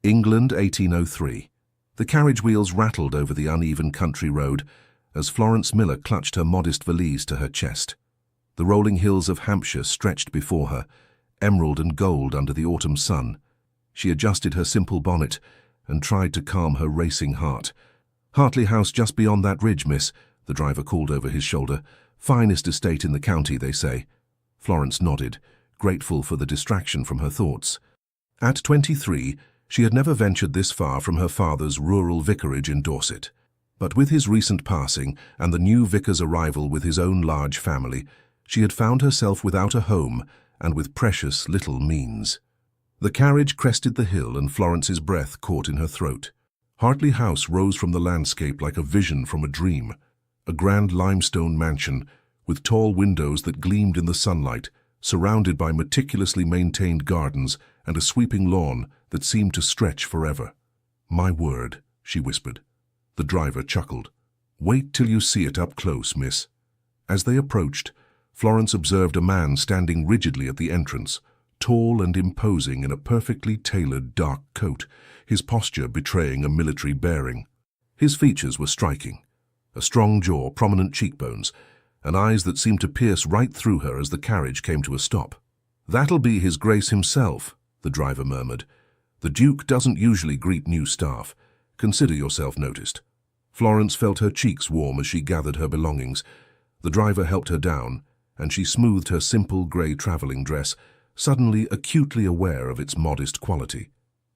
England, 1803. The carriage wheels rattled over the uneven country road as Florence Miller clutched her modest valise to her chest. The rolling hills of Hampshire stretched before her, emerald and gold under the autumn sun. She adjusted her simple bonnet and tried to calm her racing heart. "Hartley House just beyond that ridge, miss," the driver called over his shoulder. "Finest estate in the county, they say." Florence nodded, grateful for the distraction from her thoughts. At 23, she had never ventured this far from her father's rural vicarage in Dorset. But with his recent passing and the new vicar's arrival with his own large family, she had found herself without a home and with precious little means. The carriage crested the hill and Florence's breath caught in her throat. Hartley House rose from the landscape like a vision from a dream, a grand limestone mansion with tall windows that gleamed in the sunlight, surrounded by meticulously maintained gardens and a sweeping lawn that seemed to stretch forever. "My word," she whispered. The driver chuckled. "Wait till you see it up close, miss." As they approached, Florence observed a man standing rigidly at the entrance, tall and imposing in a perfectly tailored dark coat, his posture betraying a military bearing. His features were striking: a strong jaw, prominent cheekbones, and eyes that seemed to pierce right through her as the carriage came to a stop. "That'll be His Grace himself," the driver murmured. "The Duke doesn't usually greet new staff. Consider yourself noticed." Florence felt her cheeks warm as she gathered her belongings. The driver helped her down, and she smoothed her simple grey travelling dress, suddenly acutely aware of its modest quality.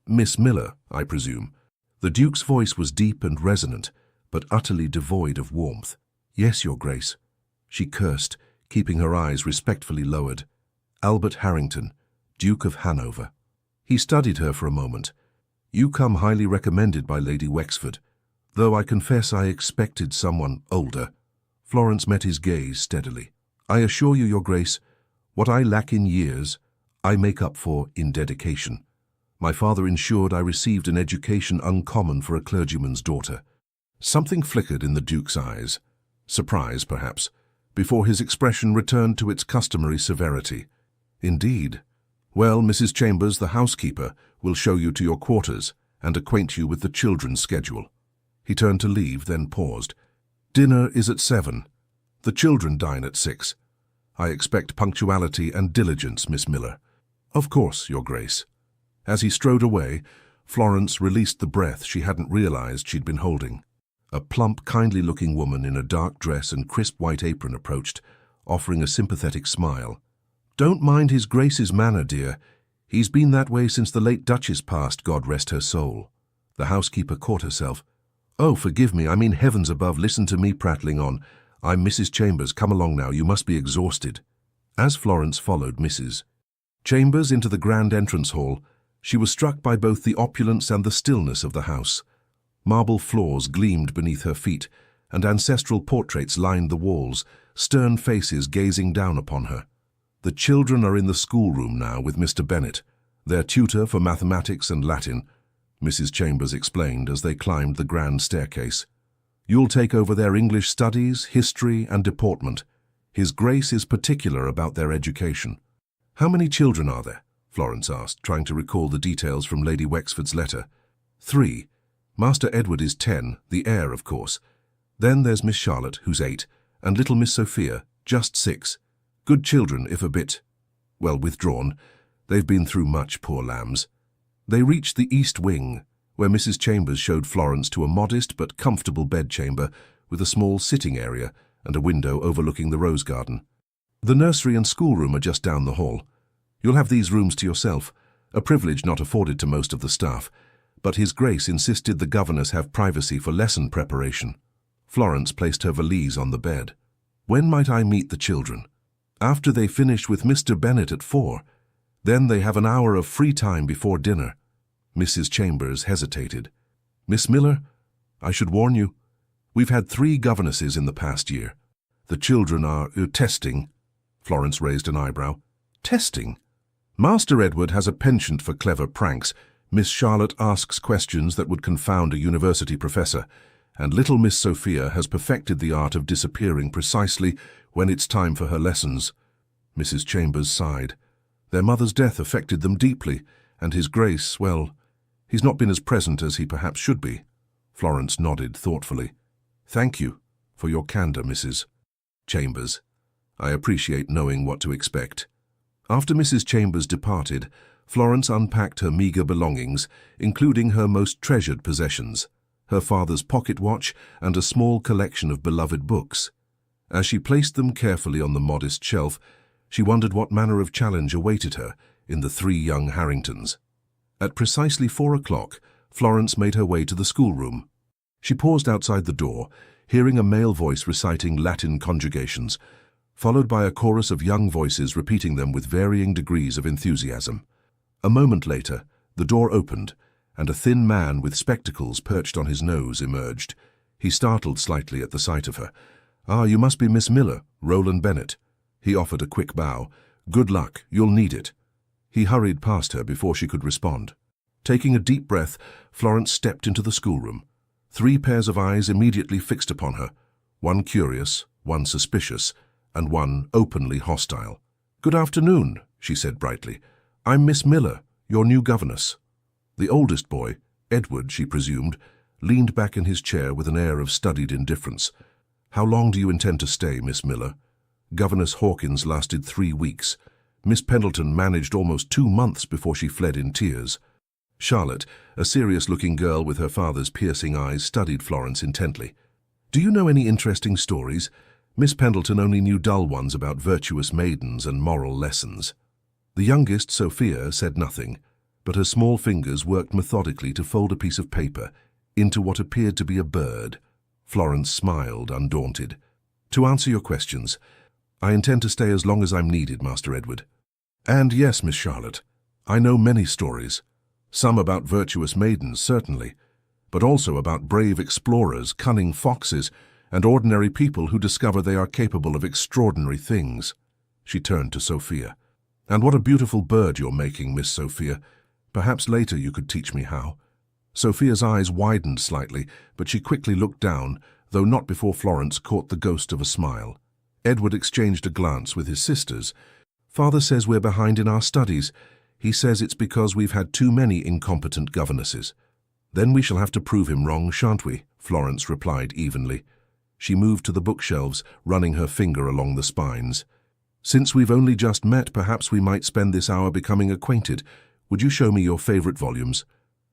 "Miss Miller, I presume?" The Duke's voice was deep and resonant, but utterly devoid of warmth. "Yes, Your Grace." She cursed, keeping her eyes respectfully lowered. "Albert Harrington, Duke of Hanover." He studied her for a moment. "You come highly recommended by Lady Wexford, though I confess I expected someone older." Florence met his gaze steadily. "I assure you, Your Grace, what I lack in years, I make up for in dedication. My father ensured I received an education uncommon for a clergyman's daughter." Something flickered in the Duke's eyes, surprise perhaps, before his expression returned to its customary severity. "Indeed. Well, Mrs. Chambers, the housekeeper, will show you to your quarters and acquaint you with the children's schedule." He turned to leave, then paused. "Dinner is at 7. The children dine at 6. I expect punctuality and diligence, Miss Miller." "Of course, Your Grace." As he strode away, Florence released the breath she hadn't realized she'd been holding. A plump, kindly-looking woman in a dark dress and crisp white apron approached, offering a sympathetic smile. "Don't mind His Grace's manner, dear. He's been that way since the late Duchess passed, God rest her soul." The housekeeper caught herself. "Oh, forgive me, I mean heavens above, listen to me prattling on. I'm Mrs. Chambers, come along now, you must be exhausted." As Florence followed Mrs. Chambers into the grand entrance hall, she was struck by both the opulence and the stillness of the house. Marble floors gleamed beneath her feet, and ancestral portraits lined the walls, stern faces gazing down upon her. "The children are in the schoolroom now with Mr. Bennet, their tutor for mathematics and Latin," Mrs. Chambers explained as they climbed the grand staircase. "You'll take over their English studies, history, and deportment. His Grace is particular about their education." "How many children are there?" Florence asked, trying to recall the details from Lady Wexford's letter. 3. Master Edward is 10, the heir, of course. Then there's Miss Charlotte, who's 8, and little Miss Sophia, just 6. Good children, if a bit, well, withdrawn. They've been through much, poor lambs." They reached the east wing, where Mrs. Chambers showed Florence to a modest but comfortable bedchamber with a small sitting area and a window overlooking the rose garden. "The nursery and schoolroom are just down the hall. You'll have these rooms to yourself, a privilege not afforded to most of the staff, but His Grace insisted the governess have privacy for lesson preparation." Florence placed her valise on the bed. "When might I meet the children?" "After they finish with Mr. Bennet at 4. Then they have an hour of free time before dinner." Mrs. Chambers hesitated. "Miss Miller, I should warn you, we've had 3 governesses in the past year. The children are testing." Florence raised an eyebrow. "Testing? Master Edward has a penchant for clever pranks. Miss Charlotte asks questions that would confound a university professor, and little Miss Sophia has perfected the art of disappearing precisely when it's time for her lessons." Mrs. Chambers sighed. "Their mother's death affected them deeply, and His Grace, well, He's not been as present as he perhaps should be. Florence nodded thoughtfully. Thank you for your candor, Mrs. Chambers. I appreciate knowing what to expect. After Mrs. Chambers departed, Florence unpacked her meager belongings, including her most treasured possessions, her father's pocket watch and a small collection of beloved books. As she placed them carefully on the modest shelf, she wondered what manner of challenge awaited her in the three young Harringtons. At precisely 4 o'clock, Florence made her way to the schoolroom. She paused outside the door, hearing a male voice reciting Latin conjugations, followed by a chorus of young voices repeating them with varying degrees of enthusiasm. A moment later, the door opened, and a thin man with spectacles perched on his nose emerged. He startled slightly at the sight of her. "Ah, you must be Miss Miller, Roland Bennett." He offered a quick bow. "Good luck, you'll need it." He hurried past her before she could respond. Taking a deep breath, Florence stepped into the schoolroom. 3 pairs of eyes immediately fixed upon her, one curious, one suspicious, and one openly hostile. "Good afternoon," she said brightly. "I'm Miss Miller, your new governess." The oldest boy, Edward, she presumed, leaned back in his chair with an air of studied indifference. "How long do you intend to stay, Miss Miller?" Governess Hawkins lasted 3 weeks. Miss Pendleton managed almost 2 months before she fled in tears. Charlotte, a serious-looking girl with her father's piercing eyes, studied Florence intently. "Do you know any interesting stories?" Miss Pendleton only knew dull ones about virtuous maidens and moral lessons. The youngest, Sophia, said nothing, but her small fingers worked methodically to fold a piece of paper into what appeared to be a bird. Florence smiled, undaunted. "To answer your questions, I intend to stay as long as I'm needed, Master Edward. And yes, Miss Charlotte, I know many stories. Some about virtuous maidens, certainly, but also about brave explorers, cunning foxes, and ordinary people who discover they are capable of extraordinary things." She turned to Sophia. "And what a beautiful bird you're making, Miss Sophia. Perhaps later you could teach me how." Sophia's eyes widened slightly, but she quickly looked down, though not before Florence caught the ghost of a smile. Edward exchanged a glance with his sisters. "Father says we're behind in our studies. He says it's because we've had too many incompetent governesses." "Then we shall have to prove him wrong, shan't we?" Florence replied evenly. She moved to the bookshelves, running her finger along the spines. "Since we've only just met, perhaps we might spend this hour becoming acquainted. Would you show me your favorite volumes?"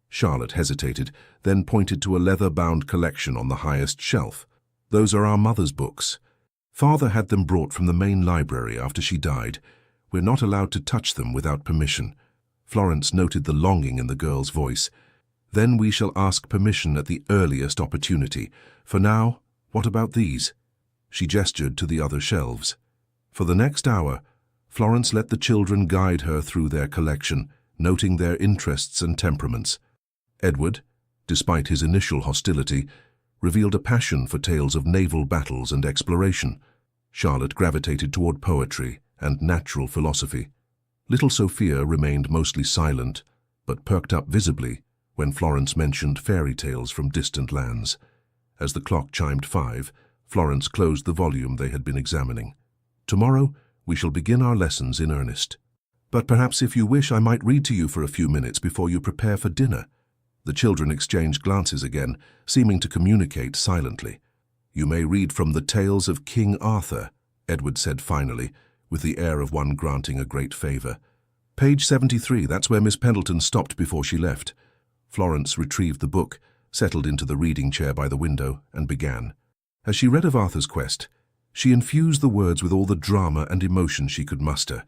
Charlotte hesitated, then pointed to a leather-bound collection on the highest shelf. "Those are our mother's books. Father had them brought from the main library after she died. We're not allowed to touch them without permission." Florence noted the longing in the girl's voice. "Then we shall ask permission at the earliest opportunity. For now, what about these?" She gestured to the other shelves. For the next hour, Florence let the children guide her through their collection, noting their interests and temperaments. Edward, despite his initial hostility, revealed a passion for tales of naval battles and exploration. Charlotte gravitated toward poetry and natural philosophy. Little Sophia remained mostly silent, but perked up visibly when Florence mentioned fairy tales from distant lands. As the clock chimed 5, Florence closed the volume they had been examining. "Tomorrow we shall begin our lessons in earnest. But perhaps if you wish I might read to you for a few minutes before you prepare for dinner." The children exchanged glances again, seeming to communicate silently. "You may read from the Tales of King Arthur," Edward said finally, with the air of one granting a great favor. "Page 73, that's where Miss Pendleton stopped before she left." Florence retrieved the book, settled into the reading chair by the window, and began. As she read of Arthur's quest, she infused the words with all the drama and emotion she could muster,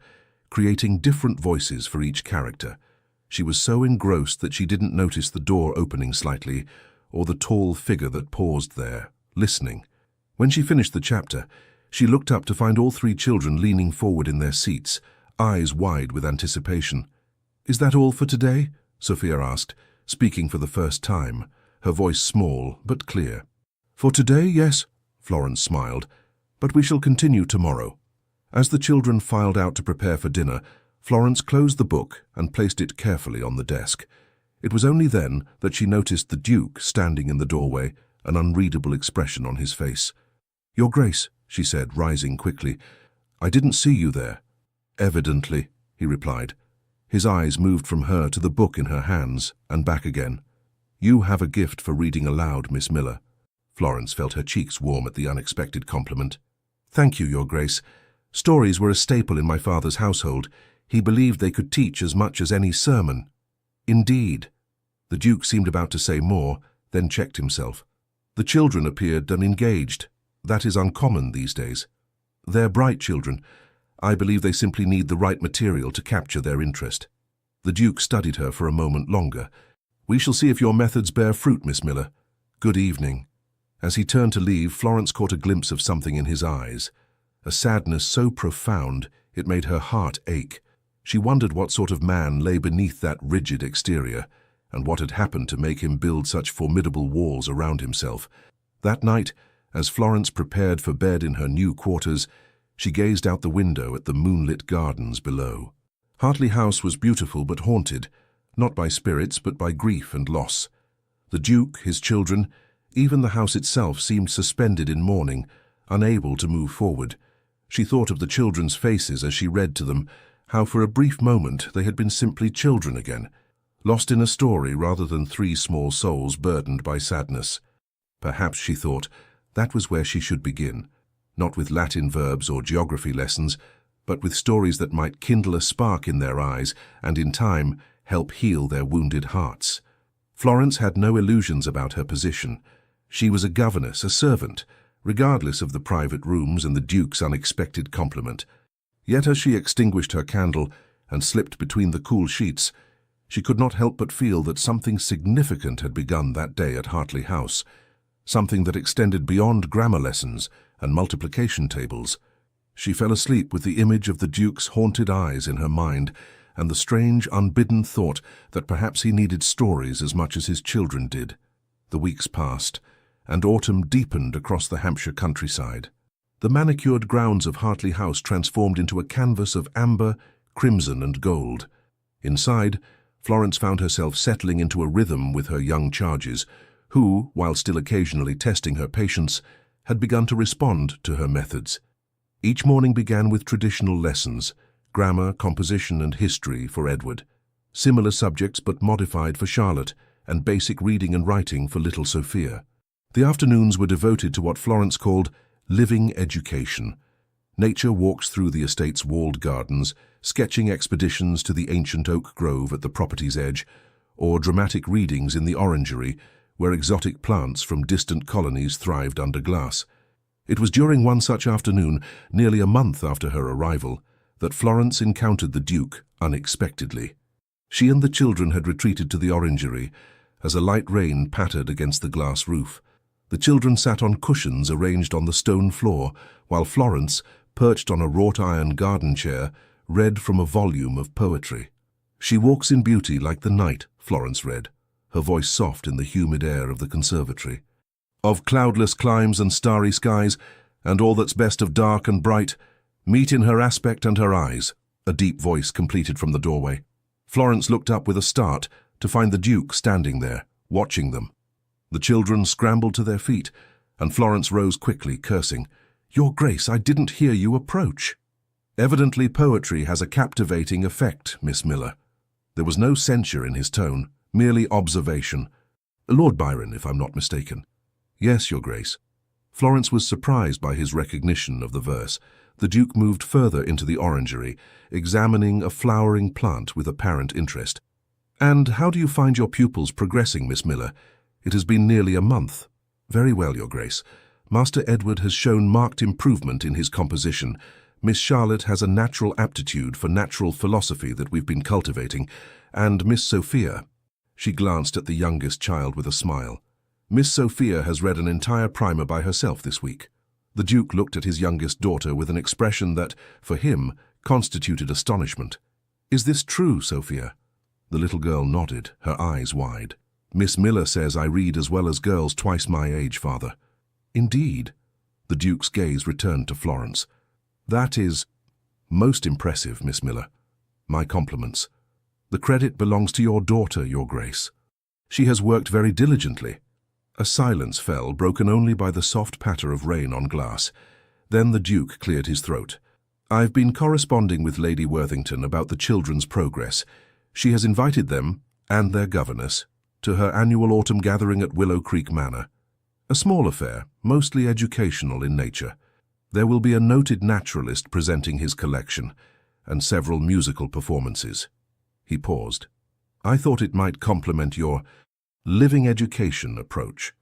creating different voices for each character. She was so engrossed that she didn't notice the door opening slightly or the tall figure that paused there, listening. When she finished the chapter, she looked up to find all 3 children leaning forward in their seats, eyes wide with anticipation. "Is that all for today?" Sophia asked, speaking for the first time, her voice small but clear. "For today, yes," Florence smiled, "but we shall continue tomorrow." As the children filed out to prepare for dinner, Florence closed the book and placed it carefully on the desk. It was only then that she noticed the Duke standing in the doorway, an unreadable expression on his face. "Your Grace," she said, rising quickly, "I didn't see you there." "Evidently," he replied. His eyes moved from her to the book in her hands and back again. "You have a gift for reading aloud, Miss Miller." Florence felt her cheeks warm at the unexpected compliment. "Thank you, Your Grace. Stories were a staple in my father's household. He believed they could teach as much as any sermon." "Indeed." The Duke seemed about to say more, then checked himself. The children appeared unengaged. That is uncommon these days. "They're bright children. I believe they simply need the right material to capture their interest." The Duke studied her for a moment longer. "We shall see if your methods bear fruit, Miss Miller. Good evening." As he turned to leave, Florence caught a glimpse of something in his eyes, a sadness so profound it made her heart ache. She wondered what sort of man lay beneath that rigid exterior, and what had happened to make him build such formidable walls around himself. That night, as Florence prepared for bed in her new quarters, she gazed out the window at the moonlit gardens below. Hartley House was beautiful but haunted, not by spirits but by grief and loss. The Duke, his children, even the house itself seemed suspended in mourning, unable to move forward. She thought of the children's faces as she read to them, how for a brief moment they had been simply children again, lost in a story rather than three small souls burdened by sadness. Perhaps, she thought, that was where she should begin, not with Latin verbs or geography lessons, but with stories that might kindle a spark in their eyes and, in time, help heal their wounded hearts. Florence had no illusions about her position. She was a governess, a servant, regardless of the private rooms and the Duke's unexpected compliment. Yet as she extinguished her candle and slipped between the cool sheets, she could not help but feel that something significant had begun that day at Hartley House, something that extended beyond grammar lessons and multiplication tables. She fell asleep with the image of the Duke's haunted eyes in her mind and the strange, unbidden thought that perhaps he needed stories as much as his children did. The weeks passed, and autumn deepened across the Hampshire countryside. The manicured grounds of Hartley House transformed into a canvas of amber, crimson and gold. Inside, Florence found herself settling into a rhythm with her young charges, who, while still occasionally testing her patience, had begun to respond to her methods. Each morning began with traditional lessons, grammar, composition and history for Edward, similar subjects but modified for Charlotte, and basic reading and writing for little Sophia. The afternoons were devoted to what Florence called living education. Nature walks through the estate's walled gardens, sketching expeditions to the ancient oak grove at the property's edge, or dramatic readings in the orangery, where exotic plants from distant colonies thrived under glass. It was during one such afternoon, nearly a month after her arrival, that Florence encountered the Duke unexpectedly. She and the children had retreated to the orangery as a light rain pattered against the glass roof. The children sat on cushions arranged on the stone floor, while Florence, perched on a wrought-iron garden chair, read from a volume of poetry. "She walks in beauty like the night," Florence read, her voice soft in the humid air of the conservatory. "Of cloudless climes and starry skies, and all that's best of dark and bright, meet in her aspect and her eyes," a deep voice completed from the doorway. Florence looked up with a start to find the Duke standing there, watching them. The children scrambled to their feet, and Florence rose quickly, cursing, "Your Grace, I didn't hear you approach." "Evidently poetry has a captivating effect, Miss Miller." There was no censure in his tone, merely observation. "Lord Byron, if I'm not mistaken." "Yes, Your Grace." Florence was surprised by his recognition of the verse. The Duke moved further into the orangery, examining a flowering plant with apparent interest. "And how do you find your pupils progressing, Miss Miller? It has been nearly a month." "Very well, Your Grace. Master Edward has shown marked improvement in his composition. Miss Charlotte has a natural aptitude for natural philosophy that we've been cultivating, and Miss Sophia—" She glanced at the youngest child with a smile. "Miss Sophia has read an entire primer by herself this week." The Duke looked at his youngest daughter with an expression that, for him, constituted astonishment. "Is this true, Sophia?" The little girl nodded, her eyes wide. "Miss Miller says I read as well as girls twice my age, Father." "Indeed?" The Duke's gaze returned to Florence. "That is most impressive, Miss Miller. My compliments. The credit belongs to your daughter, Your Grace. She has worked very diligently." A silence fell, broken only by the soft patter of rain on glass. Then the Duke cleared his throat. I've been corresponding with Lady Worthington about the children's progress. She has invited them, and their governess, to her annual autumn gathering at Willow Creek Manor. A small affair, mostly educational in nature. There will be a noted naturalist presenting his collection, and several musical performances. He paused. I thought it might complement your living education approach.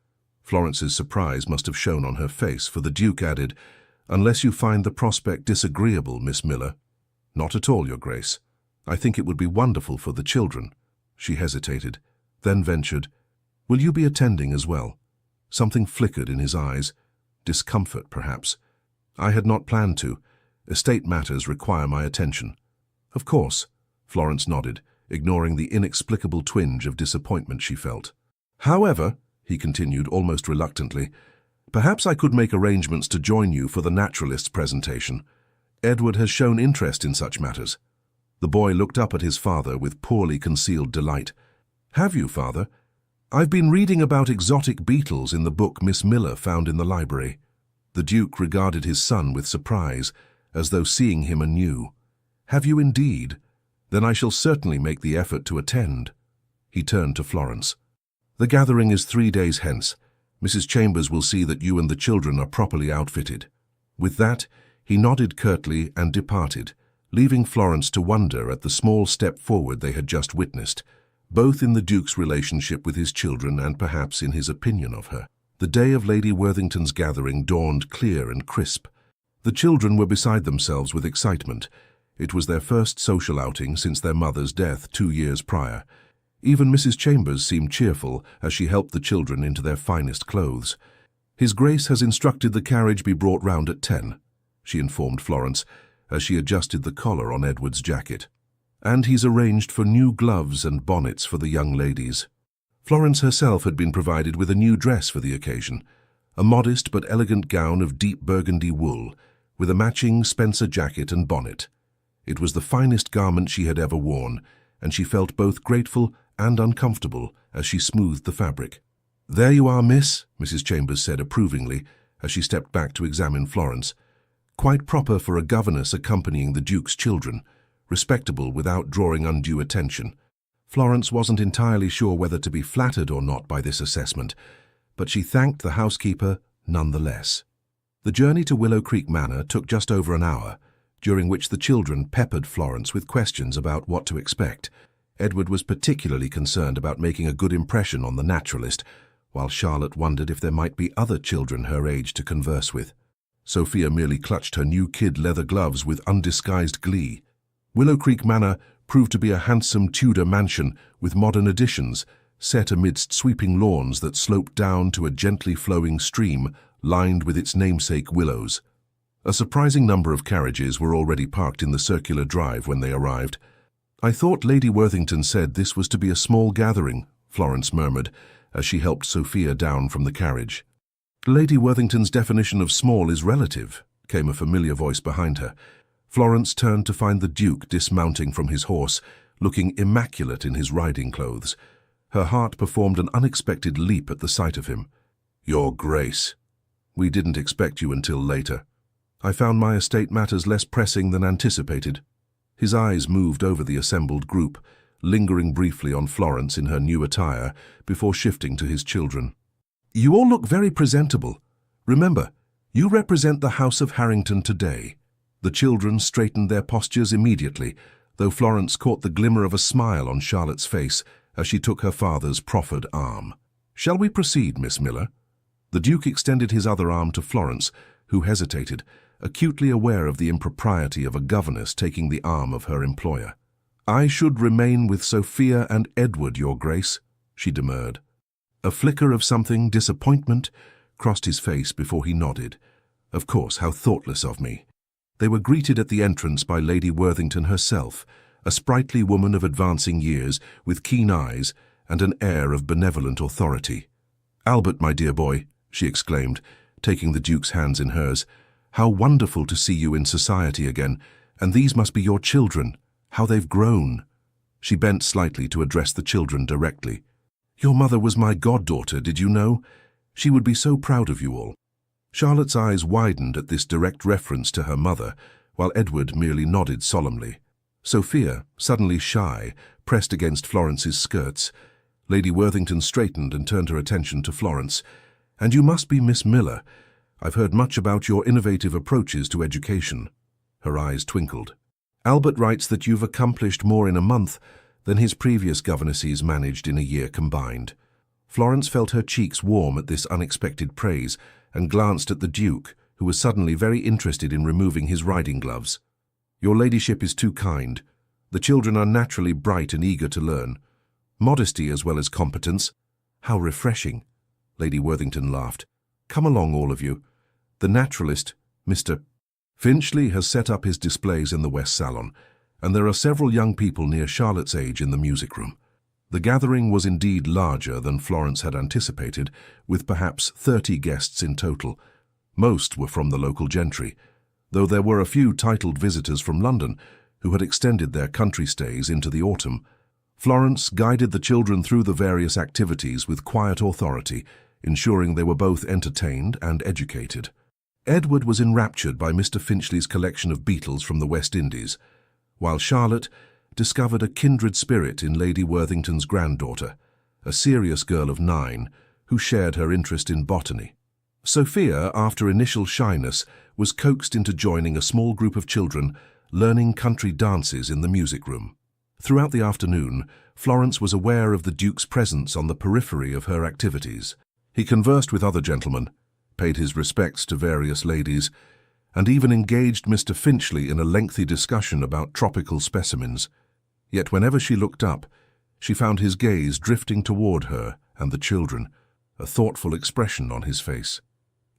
Florence's surprise must have shown on her face, for the Duke added, Unless you find the prospect disagreeable, Miss Miller. Not at all, Your Grace. I think it would be wonderful for the children. She hesitated, then ventured, Will you be attending as well? Something flickered in his eyes. Discomfort, perhaps. I had not planned to. Estate matters require my attention. Of course, Florence nodded, ignoring the inexplicable twinge of disappointment she felt. However, he continued almost reluctantly, perhaps I could make arrangements to join you for the naturalist's presentation. Edward has shown interest in such matters. The boy looked up at his father with poorly concealed delight. Have you, father? I've been reading about exotic beetles in the book Miss Miller found in the library. The Duke regarded his son with surprise, as though seeing him anew. Have you indeed? Then I shall certainly make the effort to attend. He turned to Florence. The gathering is 3 days hence. Mrs. Chambers will see that you and the children are properly outfitted. With that, he nodded curtly and departed, leaving Florence to wonder at the small step forward they had just witnessed, both in the Duke's relationship with his children and perhaps in his opinion of her. The day of Lady Worthington's gathering dawned clear and crisp. The children were beside themselves with excitement. It was their first social outing since their mother's death 2 years prior. Even Mrs. Chambers seemed cheerful as she helped the children into their finest clothes. His Grace has instructed the carriage be brought round at 10, she informed Florence, as she adjusted the collar on Edward's jacket. And he's arranged for new gloves and bonnets for the young ladies. Florence herself had been provided with a new dress for the occasion, a modest but elegant gown of deep burgundy wool, with a matching Spencer jacket and bonnet. It was the finest garment she had ever worn, and she felt both grateful and uncomfortable as she smoothed the fabric. There you are, miss, Mrs. Chambers said approvingly as she stepped back to examine Florence. Quite proper for a governess accompanying the Duke's children, respectable without drawing undue attention. Florence wasn't entirely sure whether to be flattered or not by this assessment, but she thanked the housekeeper nonetheless. The journey to Willow Creek Manor took just over an hour, during which the children peppered Florence with questions about what to expect. Edward was particularly concerned about making a good impression on the naturalist, while Charlotte wondered if there might be other children her age to converse with. Sophia merely clutched her new kid leather gloves with undisguised glee. Willow Creek Manor proved to be a handsome Tudor mansion with modern additions, set amidst sweeping lawns that sloped down to a gently flowing stream lined with its namesake willows. A surprising number of carriages were already parked in the circular drive when they arrived. I thought Lady Worthington said this was to be a small gathering, Florence murmured, as she helped Sophia down from the carriage. Lady Worthington's definition of small is relative, came a familiar voice behind her. Florence turned to find the Duke dismounting from his horse, looking immaculate in his riding clothes. Her heart performed an unexpected leap at the sight of him. Your Grace, we didn't expect you until later. I found my estate matters less pressing than anticipated. His eyes moved over the assembled group, lingering briefly on Florence in her new attire before shifting to his children. You all look very presentable. Remember, you represent the House of Harrington today. The children straightened their postures immediately, though Florence caught the glimmer of a smile on Charlotte's face as she took her father's proffered arm. Shall we proceed, Miss Miller? The Duke extended his other arm to Florence, who hesitated, acutely aware of the impropriety of a governess taking the arm of her employer. I should remain with Sophia and Edward, Your Grace, she demurred. A flicker of something, disappointment, crossed his face before he nodded. Of course, how thoughtless of me. They were greeted at the entrance by Lady Worthington herself, a sprightly woman of advancing years, with keen eyes and an air of benevolent authority. Albert, my dear boy, she exclaimed, taking the Duke's hands in hers, how wonderful to see you in society again, and these must be your children. How they've grown. She bent slightly to address the children directly. Your mother was my goddaughter, did you know? She would be so proud of you all. Charlotte's eyes widened at this direct reference to her mother, while Edward merely nodded solemnly. Sophia, suddenly shy, pressed against Florence's skirts. Lady Worthington straightened and turned her attention to Florence. "And you must be Miss Miller. I've heard much about your innovative approaches to education." Her eyes twinkled. "Albert writes that you've accomplished more in a month than his previous governesses managed in a year combined." Florence felt her cheeks warm at this unexpected praise and glanced at the Duke, who was suddenly very interested in removing his riding gloves. "Your ladyship is too kind. The children are naturally bright and eager to learn. Modesty as well as competence. How refreshing." Lady Worthington laughed. "Come along, all of you. The naturalist, Mr. Finchley, has set up his displays in the West Salon, and there are several young people near Charlotte's age in the music room." The gathering was indeed larger than Florence had anticipated, with perhaps 30 guests in total. Most were from the local gentry, though there were a few titled visitors from London who had extended their country stays into the autumn. Florence guided the children through the various activities with quiet authority, ensuring they were both entertained and educated. Edward was enraptured by Mr. Finchley's collection of beetles from the West Indies, while Charlotte discovered a kindred spirit in Lady Worthington's granddaughter, a serious girl of 9 who shared her interest in botany. Sophia, after initial shyness, was coaxed into joining a small group of children learning country dances in the music room. Throughout the afternoon, Florence was aware of the Duke's presence on the periphery of her activities. He conversed with other gentlemen, paid his respects to various ladies, and even engaged Mr. Finchley in a lengthy discussion about tropical specimens. Yet whenever she looked up, she found his gaze drifting toward her and the children, a thoughtful expression on his face.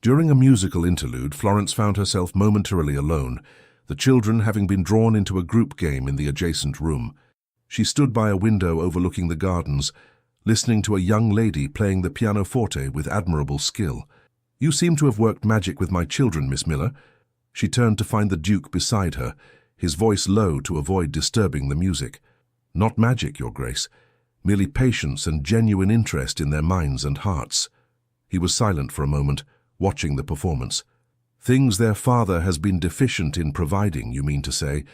During a musical interlude, Florence found herself momentarily alone, the children having been drawn into a group game in the adjacent room. She stood by a window overlooking the gardens, listening to a young lady playing the pianoforte with admirable skill. "You seem to have worked magic with my children, Miss Miller." She turned to find the Duke beside her, his voice low to avoid disturbing the music. "Not magic, Your Grace, merely patience and genuine interest in their minds and hearts." He was silent for a moment, watching the performance. "Things their father has been deficient in providing, you mean to say?"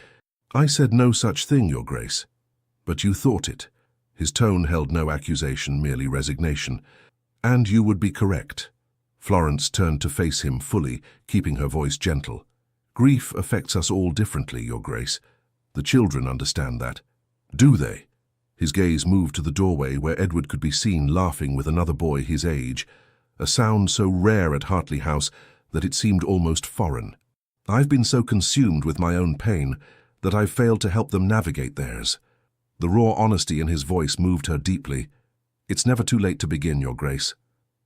"I said no such thing, Your Grace." "But you thought it." His tone held no accusation, merely resignation. "And you would be correct." Florence turned to face him fully, keeping her voice gentle. "Grief affects us all differently, Your Grace. The children understand that." "Do they?" His gaze moved to the doorway where Edward could be seen laughing with another boy his age, a sound so rare at Hartley House that it seemed almost foreign. "I've been so consumed with my own pain that I've failed to help them navigate theirs." The raw honesty in his voice moved her deeply. "It's never too late to begin, Your Grace."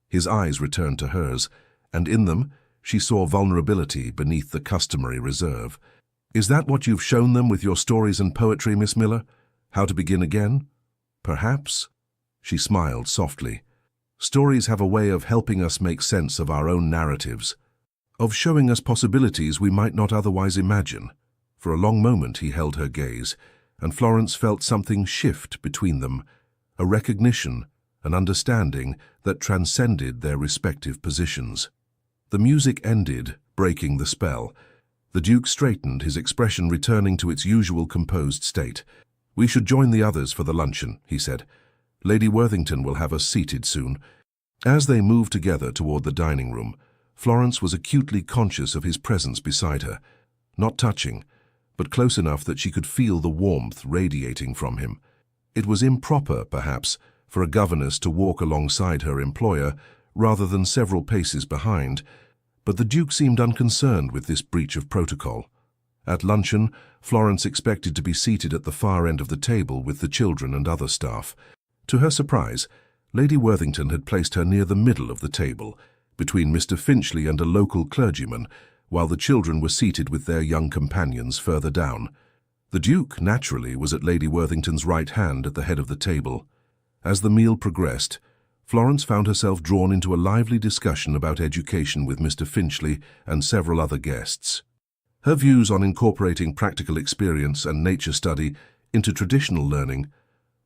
His eyes returned to hers, and in them she saw vulnerability beneath the customary reserve. "Is that what you've shown them with your stories and poetry, Miss Miller? How to begin again?" "Perhaps." She smiled softly. "Stories have a way of helping us make sense of our own narratives, of showing us possibilities we might not otherwise imagine." For a long moment he held her gaze, and Florence felt something shift between them, a recognition, an understanding that transcended their respective positions. The music ended, breaking the spell. The Duke straightened, his expression returning to its usual composed state. "We should join the others for the luncheon," he said. "Lady Worthington will have us seated soon." As they moved together toward the dining room, Florence was acutely conscious of his presence beside her, not touching, but close enough that she could feel the warmth radiating from him. It was improper, perhaps, for a governess to walk alongside her employer rather than several paces behind, but the Duke seemed unconcerned with this breach of protocol. At luncheon, Florence expected to be seated at the far end of the table with the children and other staff. To her surprise, Lady Worthington had placed her near the middle of the table, between Mr. Finchley and a local clergyman, while the children were seated with their young companions further down. The Duke, naturally, was at Lady Worthington's right hand at the head of the table. As the meal progressed, Florence found herself drawn into a lively discussion about education with Mr. Finchley and several other guests. Her views on incorporating practical experience and nature study into traditional learning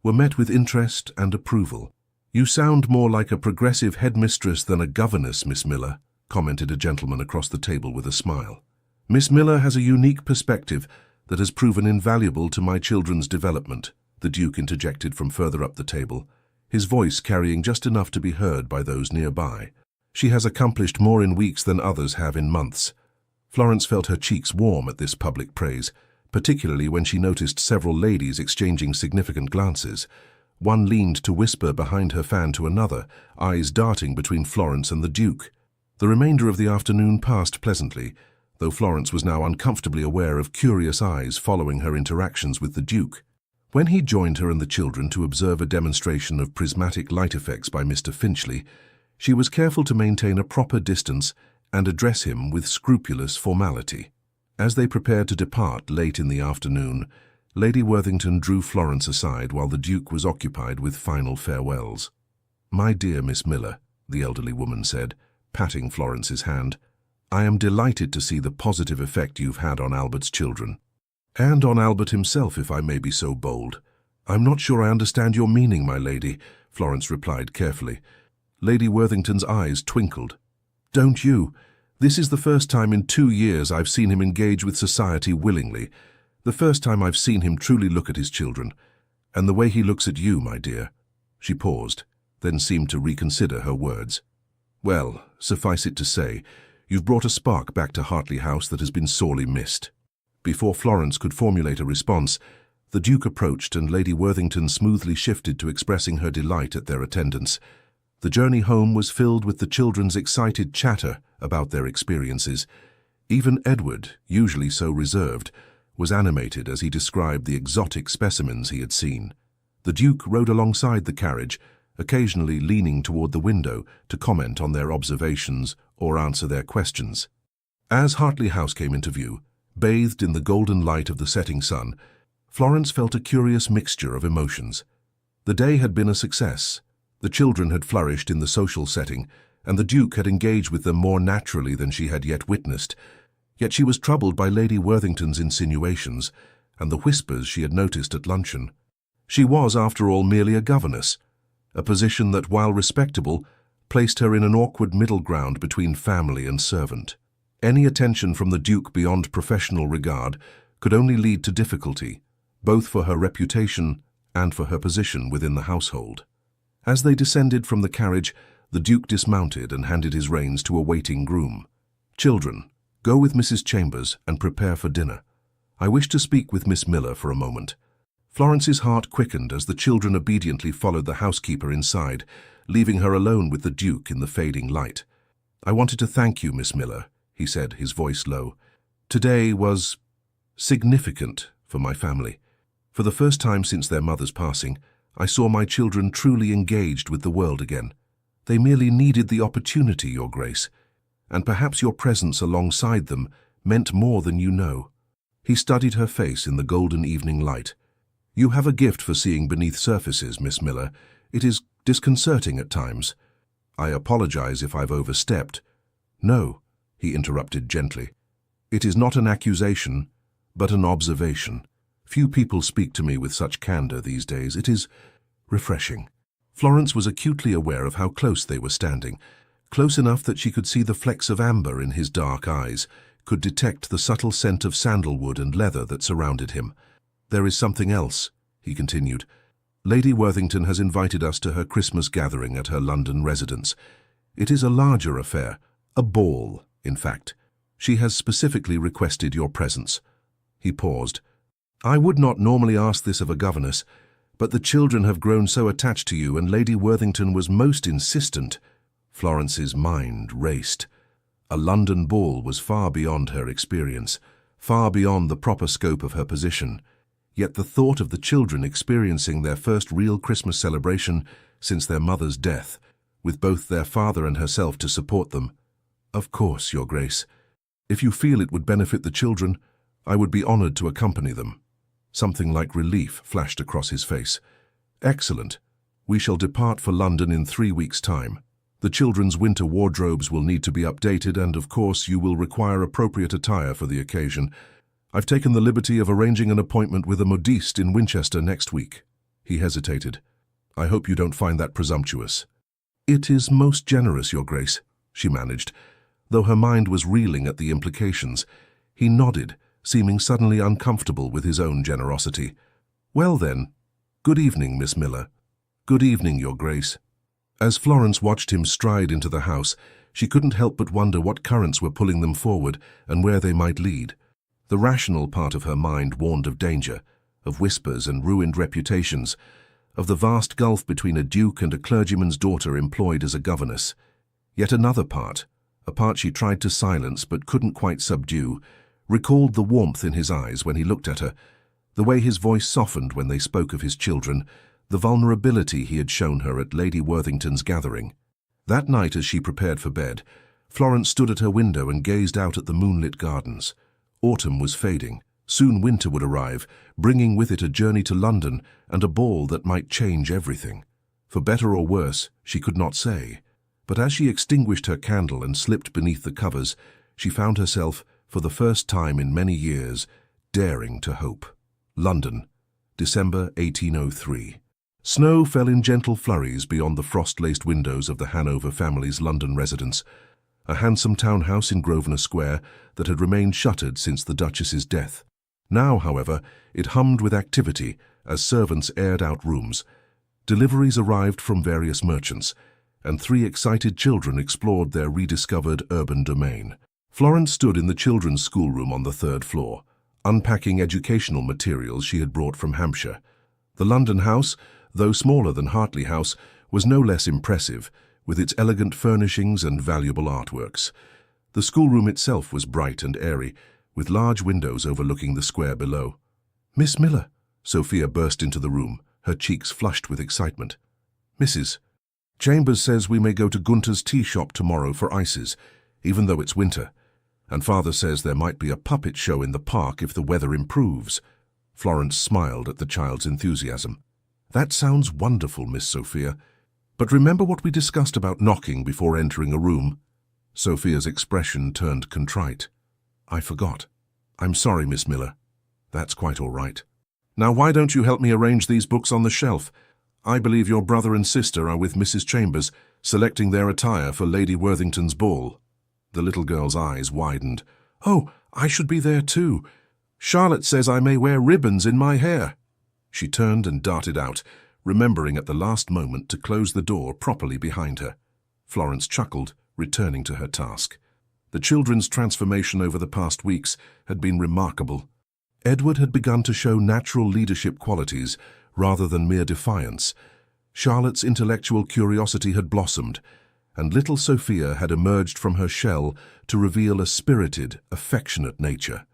were met with interest and approval. "You sound more like a progressive headmistress than a governess, Miss Miller," commented a gentleman across the table with a smile. Miss Miller has a unique perspective that has proven invaluable to my children's development, the Duke interjected from further up the table, his voice carrying just enough to be heard by those nearby. She has accomplished more in weeks than others have in months. Florence felt her cheeks warm at this public praise, particularly when she noticed several ladies exchanging significant glances. One leaned to whisper behind her fan to another, eyes darting between Florence and the Duke. The remainder of the afternoon passed pleasantly, though Florence was now uncomfortably aware of curious eyes following her interactions with the Duke. When he joined her and the children to observe a demonstration of prismatic light effects by Mr. Finchley, she was careful to maintain a proper distance and address him with scrupulous formality. As they prepared to depart late in the afternoon, Lady Worthington drew Florence aside while the Duke was occupied with final farewells. "My dear Miss Miller," the elderly woman said, patting Florence's hand, "I am delighted to see the positive effect you've had on Albert's children. And on Albert himself, if I may be so bold." "I'm not sure I understand your meaning, my lady," Florence replied carefully. Lady Worthington's eyes twinkled. "Don't you? This is the first time in 2 years I've seen him engage with society willingly. The first time I've seen him truly look at his children. And the way he looks at you, my dear." She paused, then seemed to reconsider her words. "Well, suffice it to say, you've brought a spark back to Hartley House that has been sorely missed." Before Florence could formulate a response, the Duke approached and Lady Worthington smoothly shifted to expressing her delight at their attendance. The journey home was filled with the children's excited chatter about their experiences. Even Edward, usually so reserved, was animated as he described the exotic specimens he had seen. The Duke rode alongside the carriage, occasionally leaning toward the window to comment on their observations or answer their questions. As Hartley House came into view, bathed in the golden light of the setting sun, Florence felt a curious mixture of emotions. The day had been a success. The children had flourished in the social setting, and the Duke had engaged with them more naturally than she had yet witnessed. Yet she was troubled by Lady Worthington's insinuations and the whispers she had noticed at luncheon. She was, after all, merely a governess, a position that, while respectable, placed her in an awkward middle ground between family and servant. Any attention from the Duke beyond professional regard could only lead to difficulty, both for her reputation and for her position within the household. As they descended from the carriage, the Duke dismounted and handed his reins to a waiting groom. "Children, go with Mrs. Chambers and prepare for dinner. I wish to speak with Miss Miller for a moment." Florence's heart quickened as the children obediently followed the housekeeper inside, leaving her alone with the Duke in the fading light. "I wanted to thank you, Miss Miller," he said, his voice low. "Today was significant for my family. For the first time since their mother's passing, I saw my children truly engaged with the world again. They merely needed the opportunity, Your Grace, and perhaps your presence alongside them meant more than you know." He studied her face in the golden evening light. "You have a gift for seeing beneath surfaces, Miss Miller. It is disconcerting at times. I apologize if I've overstepped." "No," he interrupted gently. "It is not an accusation, but an observation. Few people speak to me with such candor these days. It is refreshing." Florence was acutely aware of how close they were standing, close enough that she could see the flecks of amber in his dark eyes, could detect the subtle scent of sandalwood and leather that surrounded him. "There is something else," he continued. "Lady Worthington has invited us to her Christmas gathering at her London residence. It is a larger affair, a ball, in fact. She has specifically requested your presence." He paused. "I would not normally ask this of a governess, but the children have grown so attached to you, and Lady Worthington was most insistent." Florence's mind raced. A London ball was far beyond her experience, far beyond the proper scope of her position. Yet the thought of the children experiencing their first real Christmas celebration since their mother's death, with both their father and herself to support them. "Of course, Your Grace. If you feel it would benefit the children, I would be honored to accompany them." Something like relief flashed across his face. "Excellent. We shall depart for London in 3 weeks' time. The children's winter wardrobes will need to be updated, and of course you will require appropriate attire for the occasion. I've taken the liberty of arranging an appointment with a modiste in Winchester next week." He hesitated. "I hope you don't find that presumptuous." "It is most generous, Your Grace," she managed, though her mind was reeling at the implications. He nodded, seeming suddenly uncomfortable with his own generosity. "Well then, good evening, Miss Miller." "Good evening, Your Grace." As Florence watched him stride into the house, she couldn't help but wonder what currents were pulling them forward and where they might lead. The rational part of her mind warned of danger, of whispers and ruined reputations, of the vast gulf between a duke and a clergyman's daughter employed as a governess. Yet another part, a part she tried to silence but couldn't quite subdue, recalled the warmth in his eyes when he looked at her, the way his voice softened when they spoke of his children, the vulnerability he had shown her at Lady Worthington's gathering. That night, as she prepared for bed, Florence stood at her window and gazed out at the moonlit gardens. Autumn was fading. Soon winter would arrive, bringing with it a journey to London and a ball that might change everything. For better or worse, she could not say. But as she extinguished her candle and slipped beneath the covers, she found herself, for the first time in many years, daring to hope. London, December 1803. Snow fell in gentle flurries beyond the frost-laced windows of the Hanover family's London residence, a handsome townhouse in Grosvenor Square that had remained shuttered since the Duchess's death. Now, however, it hummed with activity as servants aired out rooms. Deliveries arrived from various merchants, and 3 excited children explored their rediscovered urban domain. Florence stood in the children's schoolroom on the 3rd floor, unpacking educational materials she had brought from Hampshire. The London house, though smaller than Hartley House, was no less impressive, with its elegant furnishings and valuable artworks. The schoolroom itself was bright and airy, with large windows overlooking the square below. "Miss Miller," Sophia burst into the room, her cheeks flushed with excitement. "Mrs. Chambers says we may go to Gunter's tea shop tomorrow for ices, even though it's winter. And Father says there might be a puppet show in the park if the weather improves." Florence smiled at the child's enthusiasm. "That sounds wonderful, Miss Sophia. But remember what we discussed about knocking before entering a room?" Sophia's expression turned contrite. "I forgot. I'm sorry, Miss Miller." "That's quite all right. Now why don't you help me arrange these books on the shelf? I believe your brother and sister are with Mrs. Chambers, selecting their attire for Lady Worthington's ball." The little girl's eyes widened. "Oh, I should be there too. Charlotte says I may wear ribbons in my hair." She turned and darted out, remembering at the last moment to close the door properly behind her. Florence chuckled, returning to her task. The children's transformation over the past weeks had been remarkable. Edward had begun to show natural leadership qualities rather than mere defiance. Charlotte's intellectual curiosity had blossomed, and little Sophia had emerged from her shell to reveal a spirited, affectionate nature.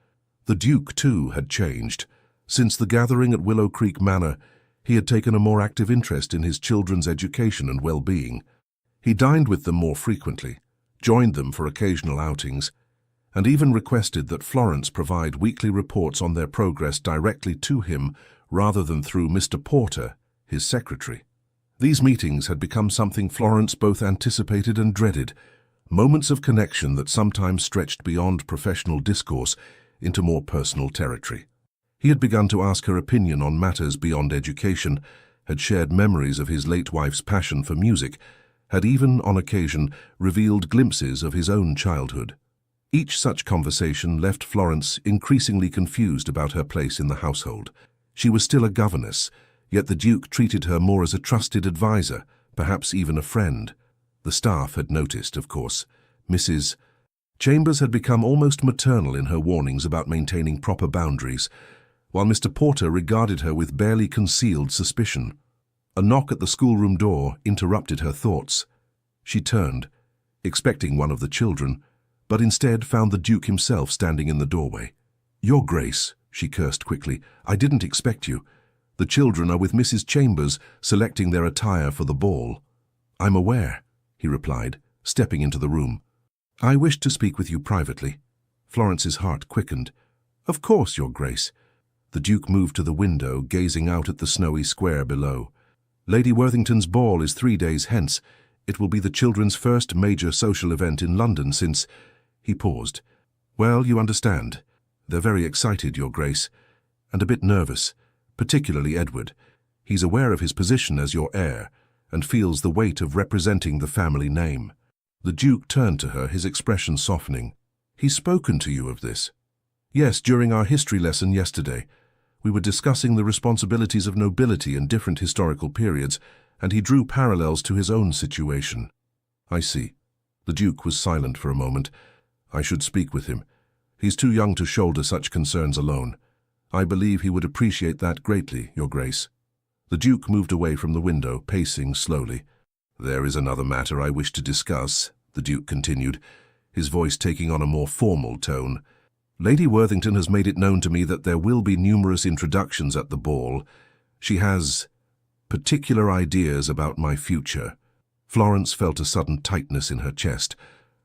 The Duke, too, had changed. Since the gathering at Willow Creek Manor, he had taken a more active interest in his children's education and well-being. He dined with them more frequently, joined them for occasional outings, and even requested that Florence provide weekly reports on their progress directly to him rather than through Mr. Porter, his secretary. These meetings had become something Florence both anticipated and dreaded, moments of connection that sometimes stretched beyond professional discourse into more personal territory. He had begun to ask her opinion on matters beyond education, had shared memories of his late wife's passion for music, had even, on occasion, revealed glimpses of his own childhood. Each such conversation left Florence increasingly confused about her place in the household. She was still a governess, yet the Duke treated her more as a trusted advisor, perhaps even a friend. The staff had noticed, of course. Mrs. Chambers had become almost maternal in her warnings about maintaining proper boundaries, while Mr. Porter regarded her with barely concealed suspicion. A knock at the schoolroom door interrupted her thoughts. She turned, expecting one of the children, but instead found the Duke himself standing in the doorway. "Your Grace," she cursed quickly, "I didn't expect you. The children are with Mrs. Chambers, selecting their attire for the ball." "I'm aware," he replied, stepping into the room. "I wish to speak with you privately." Florence's heart quickened. "Of course, Your Grace." The Duke moved to the window, gazing out at the snowy square below. "Lady Worthington's ball is 3 days hence. It will be the children's first major social event in London since—" He paused. "Well, you understand. They're very excited, Your Grace, and a bit nervous, particularly Edward. He's aware of his position as your heir and feels the weight of representing the family name." The Duke turned to her, his expression softening. "He's spoken to you of this?" Yes, during our history lesson yesterday, we were discussing the responsibilities of nobility in different historical periods, and he drew parallels to his own situation. I see. The Duke was silent for a moment. I should speak with him. He's too young to shoulder such concerns alone. I believe he would appreciate that greatly, Your Grace. The Duke moved away from the window, pacing slowly. There is another matter I wish to discuss, the Duke continued, his voice taking on a more formal tone. Lady Worthington has made it known to me that there will be numerous introductions at the ball. She has particular ideas about my future. Florence felt a sudden tightness in her chest.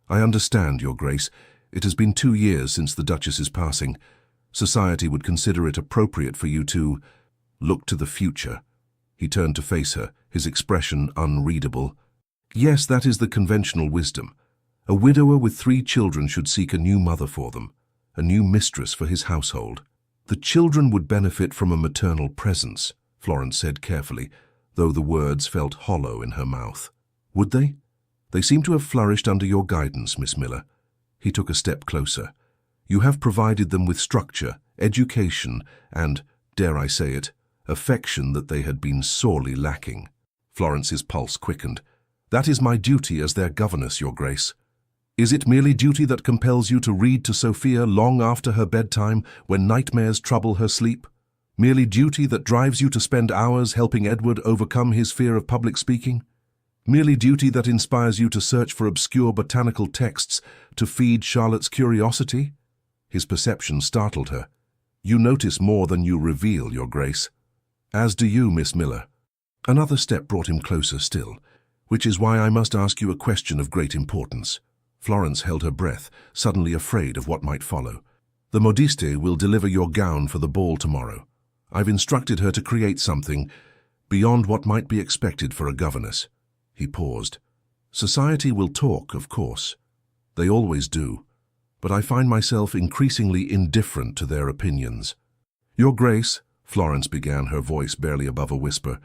I understand, Your Grace. It has been 2 years since the Duchess's passing. Society would consider it appropriate for you to look to the future. He turned to face her, his expression unreadable. Yes, that is the conventional wisdom. A widower with 3 children should seek a new mother for them, a new mistress for his household. The children would benefit from a maternal presence, Florence said carefully, though the words felt hollow in her mouth. Would they? They seem to have flourished under your guidance, Miss Miller. He took a step closer. You have provided them with structure, education, and, dare I say it, affection that they had been sorely lacking. Florence's pulse quickened. That is my duty as their governess, Your Grace. Is it merely duty that compels you to read to Sophia long after her bedtime when nightmares trouble her sleep? Merely duty that drives you to spend hours helping Edward overcome his fear of public speaking? Merely duty that inspires you to search for obscure botanical texts to feed Charlotte's curiosity? His perception startled her. You notice more than you reveal, Your Grace. As do you, Miss Miller. Another step brought him closer still, which is why I must ask you a question of great importance. Florence held her breath, suddenly afraid of what might follow. The modiste will deliver your gown for the ball tomorrow. I've instructed her to create something beyond what might be expected for a governess. He paused. Society will talk, of course. They always do. But I find myself increasingly indifferent to their opinions. Your Grace, Florence began, her voice barely above a whisper,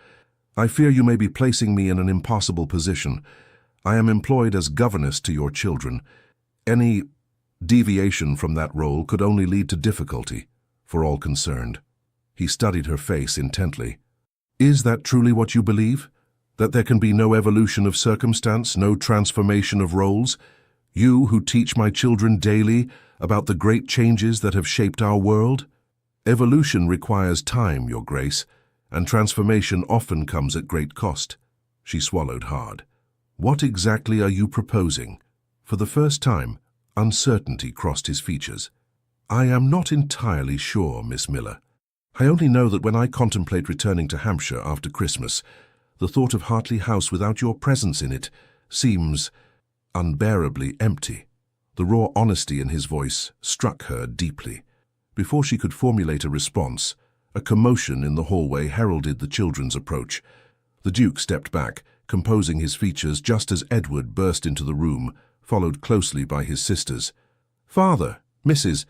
I fear you may be placing me in an impossible position. I am employed as governess to your children. Any deviation from that role could only lead to difficulty for all concerned. He studied her face intently. Is that truly what you believe? That there can be no evolution of circumstance, no transformation of roles? You who teach my children daily about the great changes that have shaped our world? Evolution requires time, Your Grace, and transformation often comes at great cost. She swallowed hard. What exactly are you proposing? For the first time, uncertainty crossed his features. I am not entirely sure, Miss Miller. I only know that when I contemplate returning to Hampshire after Christmas, the thought of Hartley House without your presence in it seems unbearably empty. The raw honesty in his voice struck her deeply. Before she could formulate a response, a commotion in the hallway heralded the children's approach. The Duke stepped back, composing his features just as Edward burst into the room, followed closely by his sisters. Father, Mrs.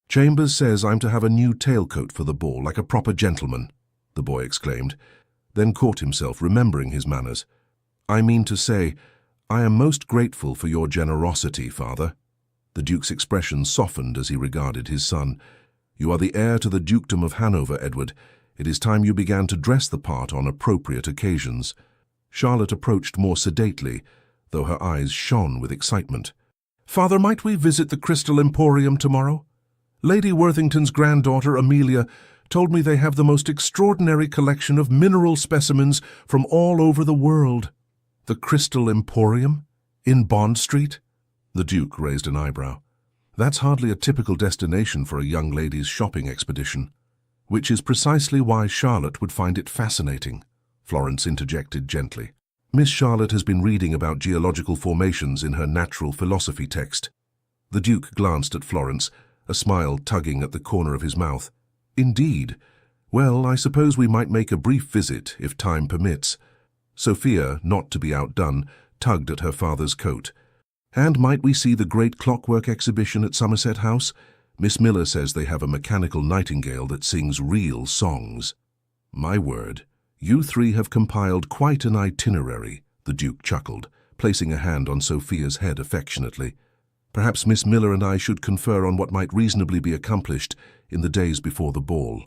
Chambers says I'm to have a new tailcoat for the ball, like a proper gentleman, the boy exclaimed, then caught himself, remembering his manners. I mean to say, I am most grateful for your generosity, Father. The Duke's expression softened as he regarded his son. You are the heir to the Dukedom of Hanover, Edward. It is time you began to dress the part on appropriate occasions. Charlotte approached more sedately, though her eyes shone with excitement. Father, might we visit the Crystal Emporium tomorrow? Lady Worthington's granddaughter, Amelia, told me they have the most extraordinary collection of mineral specimens from all over the world. The Crystal Emporium? In Bond Street? The Duke raised an eyebrow. That's hardly a typical destination for a young lady's shopping expedition. Which is precisely why Charlotte would find it fascinating, Florence interjected gently. Miss Charlotte has been reading about geological formations in her natural philosophy text. The Duke glanced at Florence, a smile tugging at the corner of his mouth. Indeed. Well, I suppose we might make a brief visit, if time permits. Sophia, not to be outdone, tugged at her father's coat. And might we see the great clockwork exhibition at Somerset House? Miss Miller says they have a mechanical nightingale that sings real songs. My word, you 3 have compiled quite an itinerary, the Duke chuckled, placing a hand on Sophia's head affectionately. Perhaps Miss Miller and I should confer on what might reasonably be accomplished in the days before the ball.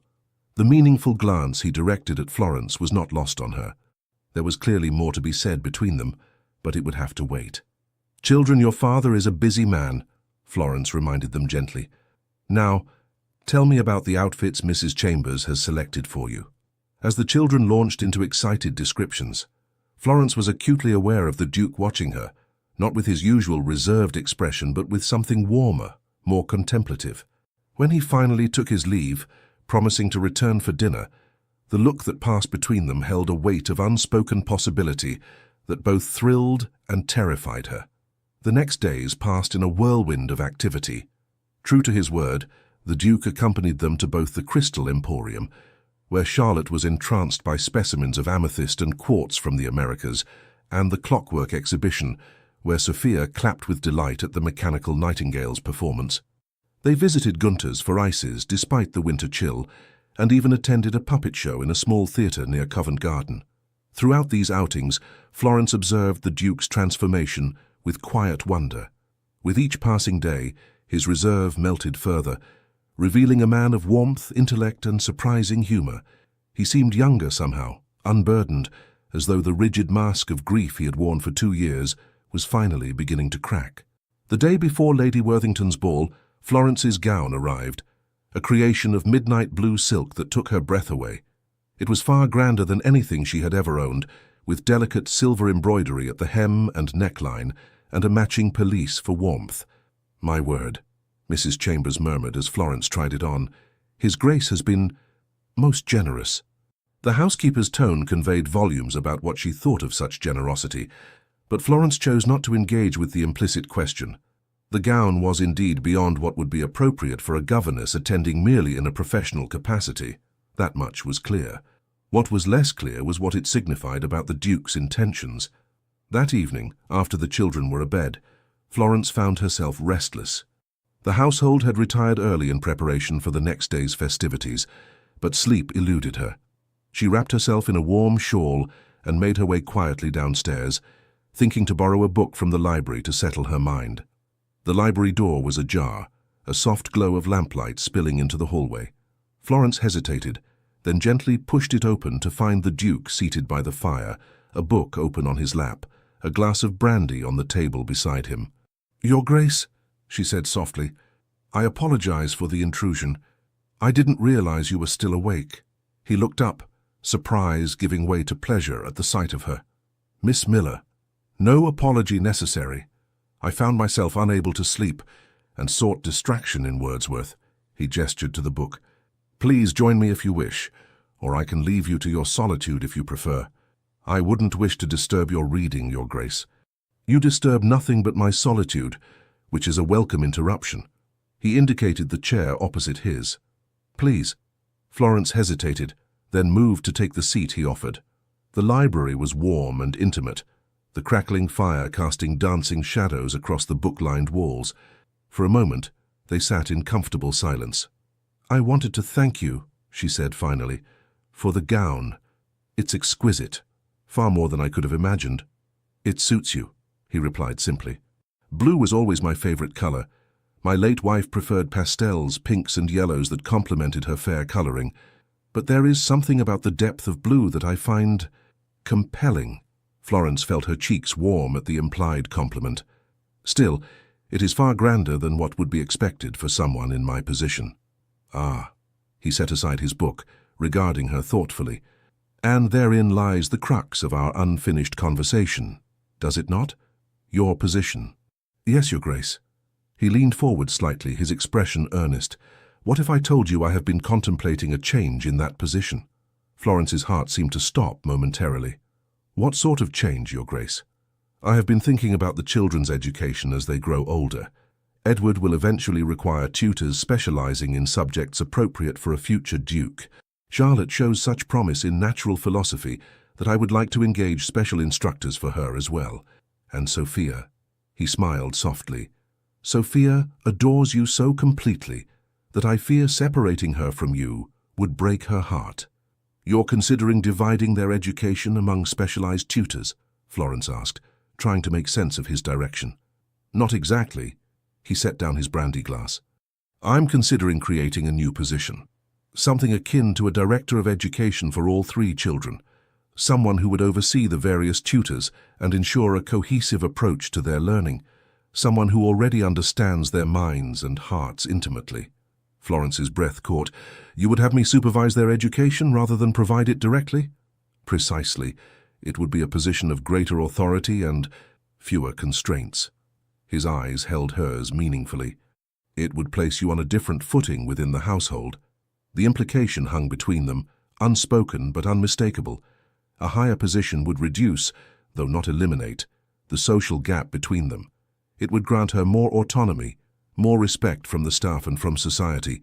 The meaningful glance he directed at Florence was not lost on her. There was clearly more to be said between them, but it would have to wait. "Children, your father is a busy man," Florence reminded them gently. "Now, tell me about the outfits Mrs. Chambers has selected for you." As the children launched into excited descriptions, Florence was acutely aware of the Duke watching her, not with his usual reserved expression, but with something warmer, more contemplative. When he finally took his leave, promising to return for dinner, the look that passed between them held a weight of unspoken possibility that both thrilled and terrified her. The next days passed in a whirlwind of activity. True to his word, the Duke accompanied them to both the Crystal Emporium, where Charlotte was entranced by specimens of amethyst and quartz from the Americas, and the Clockwork Exhibition, where Sophia clapped with delight at the Mechanical Nightingale's performance. They visited Gunter's for ices despite the winter chill, and even attended a puppet show in a small theatre near Covent Garden. Throughout these outings, Florence observed the Duke's transformation with quiet wonder. With each passing day, his reserve melted further, revealing a man of warmth, intellect, and surprising humour. He seemed younger somehow, unburdened, as though the rigid mask of grief he had worn for 2 years was finally beginning to crack. The day before Lady Worthington's ball, Florence's gown arrived, a creation of midnight blue silk that took her breath away. It was far grander than anything she had ever owned, with delicate silver embroidery at the hem and neckline and a matching pelisse for warmth. "My word," Mrs. Chambers murmured as Florence tried it on, "His Grace has been most generous." The housekeeper's tone conveyed volumes about what she thought of such generosity, but Florence chose not to engage with the implicit question. The gown was indeed beyond what would be appropriate for a governess attending merely in a professional capacity. That much was clear. What was less clear was what it signified about the Duke's intentions. That evening, after the children were abed, Florence found herself restless. The household had retired early in preparation for the next day's festivities, but sleep eluded her. She wrapped herself in a warm shawl and made her way quietly downstairs, thinking to borrow a book from the library to settle her mind. The library door was ajar, a soft glow of lamplight spilling into the hallway. Florence hesitated, then gently pushed it open to find the Duke seated by the fire, a book open on his lap, a glass of brandy on the table beside him. "Your Grace," she said softly, "I apologize for the intrusion. I didn't realize you were still awake." He looked up, surprise giving way to pleasure at the sight of her. "Miss Miller, no apology necessary. I found myself unable to sleep and sought distraction in Wordsworth." He gestured to the book. "Please join me if you wish, or I can leave you to your solitude if you prefer. I wouldn't wish to disturb your reading, Your Grace." "You disturb nothing but my solitude, which is a welcome interruption." He indicated the chair opposite his. "Please." Florence hesitated, then moved to take the seat he offered. The library was warm and intimate, the crackling fire casting dancing shadows across the book-lined walls. For a moment, they sat in comfortable silence. "I wanted to thank you," she said finally, "for the gown. It's exquisite, far more than I could have imagined." "It suits you," he replied simply. "Blue was always my favorite color. My late wife preferred pastels, pinks and yellows that complemented her fair coloring. But there is something about the depth of blue that I find compelling." Florence felt her cheeks warm at the implied compliment. "Still, it is far grander than what would be expected for someone in my position." "Ah," he set aside his book, regarding her thoughtfully. "And therein lies the crux of our unfinished conversation, does it not? Your position." "Yes, Your Grace." He leaned forward slightly, his expression earnest. "What if I told you I have been contemplating a change in that position?" Florence's heart seemed to stop momentarily. "What sort of change, Your Grace?" "I have been thinking about the children's education as they grow older. Edward will eventually require tutors specializing in subjects appropriate for a future duke. Charlotte shows such promise in natural philosophy that I would like to engage special instructors for her as well. And Sophia," he smiled softly, "Sophia adores you so completely that I fear separating her from you would break her heart." "You're considering dividing their education among specialized tutors?" Florence asked, trying to make sense of his direction. "Not exactly. He set down his brandy glass. I'm considering creating a new position. Something akin to a director of education for all 3 children. Someone who would oversee the various tutors and ensure a cohesive approach to their learning. Someone who already understands their minds and hearts intimately. Florence's breath caught. You would have me supervise their education rather than provide it directly? Precisely. It would be a position of greater authority and fewer constraints. His eyes held hers meaningfully. It would place you on a different footing within the household. The implication hung between them, unspoken but unmistakable. A higher position would reduce, though not eliminate, the social gap between them. It would grant her more autonomy, more respect from the staff and from society.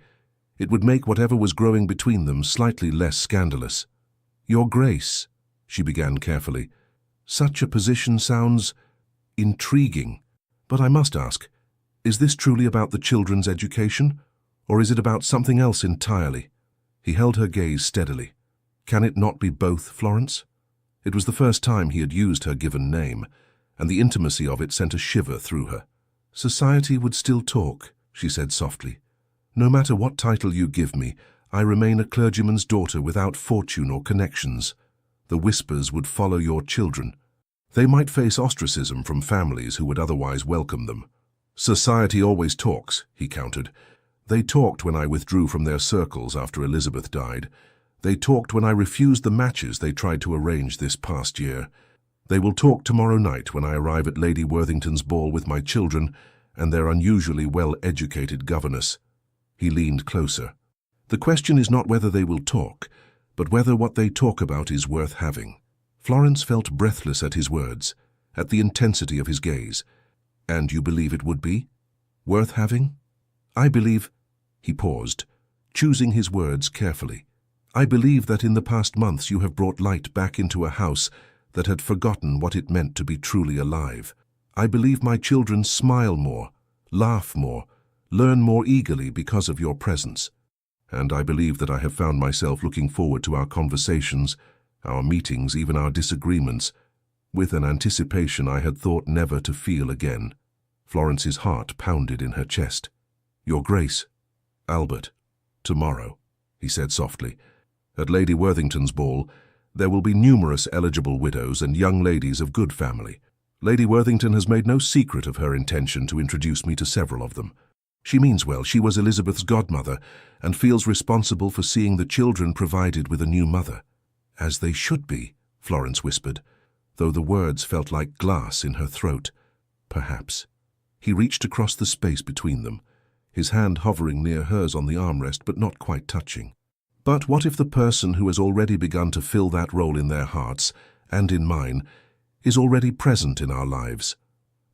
It would make whatever was growing between them slightly less scandalous. Your Grace, she began carefully, such a position sounds intriguing. But I must ask, is this truly about the children's education, or is it about something else entirely? He held her gaze steadily. Can it not be both, Florence? It was the first time he had used her given name, and the intimacy of it sent a shiver through her. Society would still talk, she said softly. No matter what title you give me, I remain a clergyman's daughter without fortune or connections. The whispers would follow your children. They might face ostracism from families who would otherwise welcome them. Society always talks, he countered. They talked when I withdrew from their circles after Elizabeth died. They talked when I refused the matches they tried to arrange this past year. They will talk tomorrow night when I arrive at Lady Worthington's ball with my children and their unusually well-educated governess. He leaned closer. The question is not whether they will talk, but whether what they talk about is worth having. Florence felt breathless at his words, at the intensity of his gaze. And you believe it would be? Worth having? I believe... He paused, choosing his words carefully. I believe that in the past months you have brought light back into a house that had forgotten what it meant to be truly alive. I believe my children smile more, laugh more, learn more eagerly because of your presence. And I believe that I have found myself looking forward to our conversations, our meetings, even our disagreements, with an anticipation I had thought never to feel again. Florence's heart pounded in her chest. Your Grace, Albert, tomorrow, he said softly. At Lady Worthington's ball, there will be numerous eligible widows and young ladies of good family. Lady Worthington has made no secret of her intention to introduce me to several of them. She means well. She was Elizabeth's godmother and feels responsible for seeing the children provided with a new mother. As they should be, Florence whispered, though the words felt like glass in her throat. Perhaps. He reached across the space between them, his hand hovering near hers on the armrest but not quite touching. But what if the person who has already begun to fill that role in their hearts, and in mine, is already present in our lives?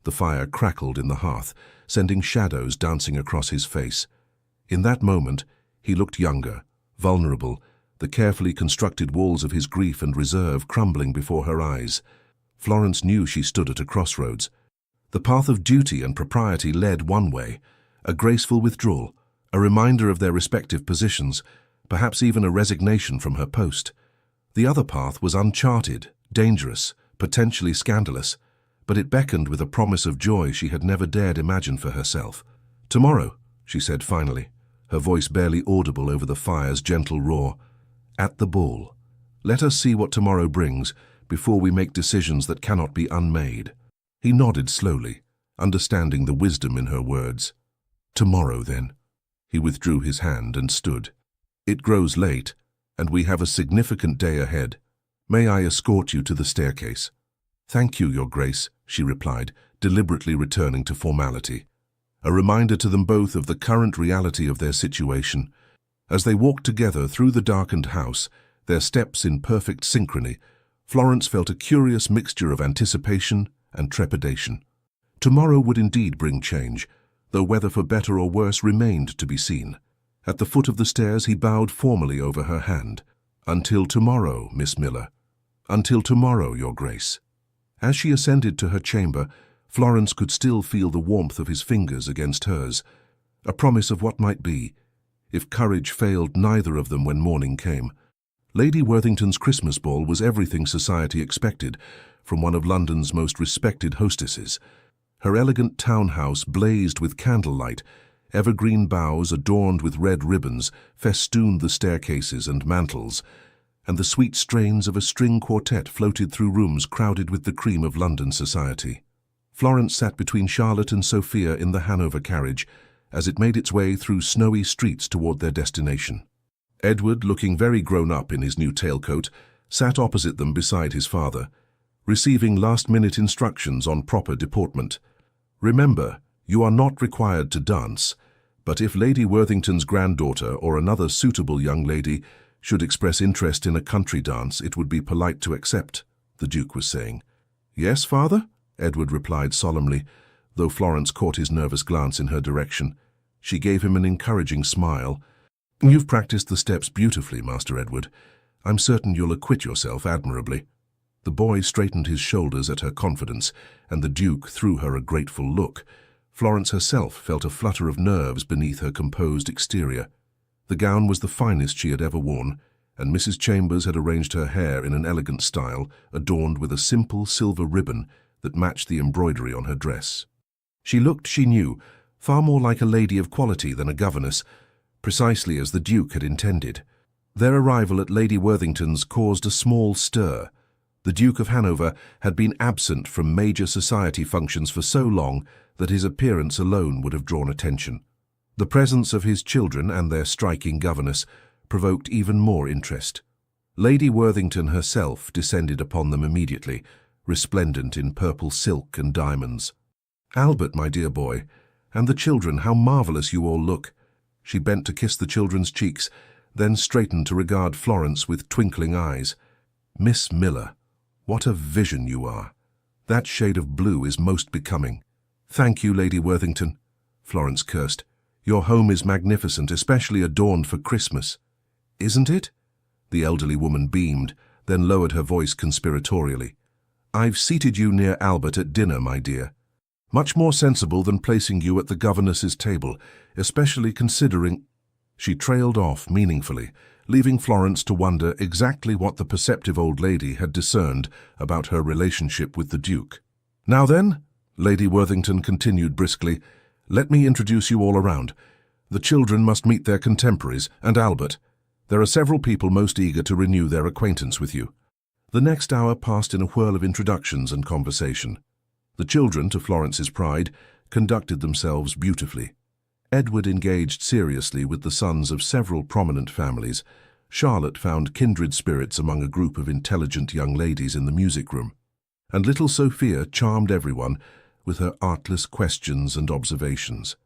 The fire crackled in the hearth, sending shadows dancing across his face. In that moment, he looked younger, vulnerable, the carefully constructed walls of his grief and reserve crumbling before her eyes. Florence knew she stood at a crossroads. The path of duty and propriety led one way, a graceful withdrawal, a reminder of their respective positions, perhaps even a resignation from her post. The other path was uncharted, dangerous, potentially scandalous, but it beckoned with a promise of joy she had never dared imagine for herself. Tomorrow, she said finally, her voice barely audible over the fire's gentle roar. At the ball. Let us see what tomorrow brings before we make decisions that cannot be unmade. He nodded slowly, understanding the wisdom in her words. Tomorrow, then. He withdrew his hand and stood. It grows late, and we have a significant day ahead. May I escort you to the staircase? Thank you, Your Grace, she replied, deliberately returning to formality. A reminder to them both of the current reality of their situation. As they walked together through the darkened house, their steps in perfect synchrony, Florence felt a curious mixture of anticipation and trepidation. Tomorrow would indeed bring change, though whether for better or worse remained to be seen. At the foot of the stairs he bowed formally over her hand. Until tomorrow, Miss Miller. Until tomorrow, Your Grace. As she ascended to her chamber, Florence could still feel the warmth of his fingers against hers, a promise of what might be, if courage failed neither of them when morning came. Lady Worthington's Christmas ball was everything society expected from one of London's most respected hostesses. Her elegant townhouse blazed with candlelight. Evergreen boughs adorned with red ribbons festooned the staircases and mantels, and the sweet strains of a string quartet floated through rooms crowded with the cream of London society. Florence sat between Charlotte and Sophia in the Hanover carriage as it made its way through snowy streets toward their destination. Edward, looking very grown up in his new tailcoat, sat opposite them beside his father, receiving last-minute instructions on proper deportment. "Remember, you are not required to dance, but if Lady Worthington's granddaughter or another suitable young lady should express interest in a country dance, it would be polite to accept," the Duke was saying. "Yes, father?" Edward replied solemnly, though Florence caught his nervous glance in her direction. She gave him an encouraging smile. "You've practiced the steps beautifully, Master Edward. I'm certain you'll acquit yourself admirably." The boy straightened his shoulders at her confidence, and the Duke threw her a grateful look. Florence herself felt a flutter of nerves beneath her composed exterior. The gown was the finest she had ever worn, and Mrs. Chambers had arranged her hair in an elegant style, adorned with a simple silver ribbon that matched the embroidery on her dress. She looked, she knew, far more like a lady of quality than a governess, precisely as the Duke had intended. Their arrival at Lady Worthington's caused a small stir. The Duke of Hanover had been absent from major society functions for so long that his appearance alone would have drawn attention. The presence of his children and their striking governess provoked even more interest. Lady Worthington herself descended upon them immediately, resplendent in purple silk and diamonds. "Albert, my dear boy, and the children, how marvelous you all look." She bent to kiss the children's cheeks, then straightened to regard Florence with twinkling eyes. "Miss Miller, what a vision you are. That shade of blue is most becoming." "Thank you, Lady Worthington," Florence cursed. "Your home is magnificent, especially adorned for Christmas." "Isn't it?" The elderly woman beamed, then lowered her voice conspiratorially. "I've seated you near Albert at dinner, my dear. Much more sensible than placing you at the governess's table, especially considering—" She trailed off meaningfully, leaving Florence to wonder exactly what the perceptive old lady had discerned about her relationship with the Duke. "Now then," Lady Worthington continued briskly, "let me introduce you all around. The children must meet their contemporaries, and Albert. There are several people most eager to renew their acquaintance with you." The next hour passed in a whirl of introductions and conversation. The children, to Florence's pride, conducted themselves beautifully. Edward engaged seriously with the sons of several prominent families. Charlotte found kindred spirits among a group of intelligent young ladies in the music room. And little Sophia charmed everyone with her artless questions and observations.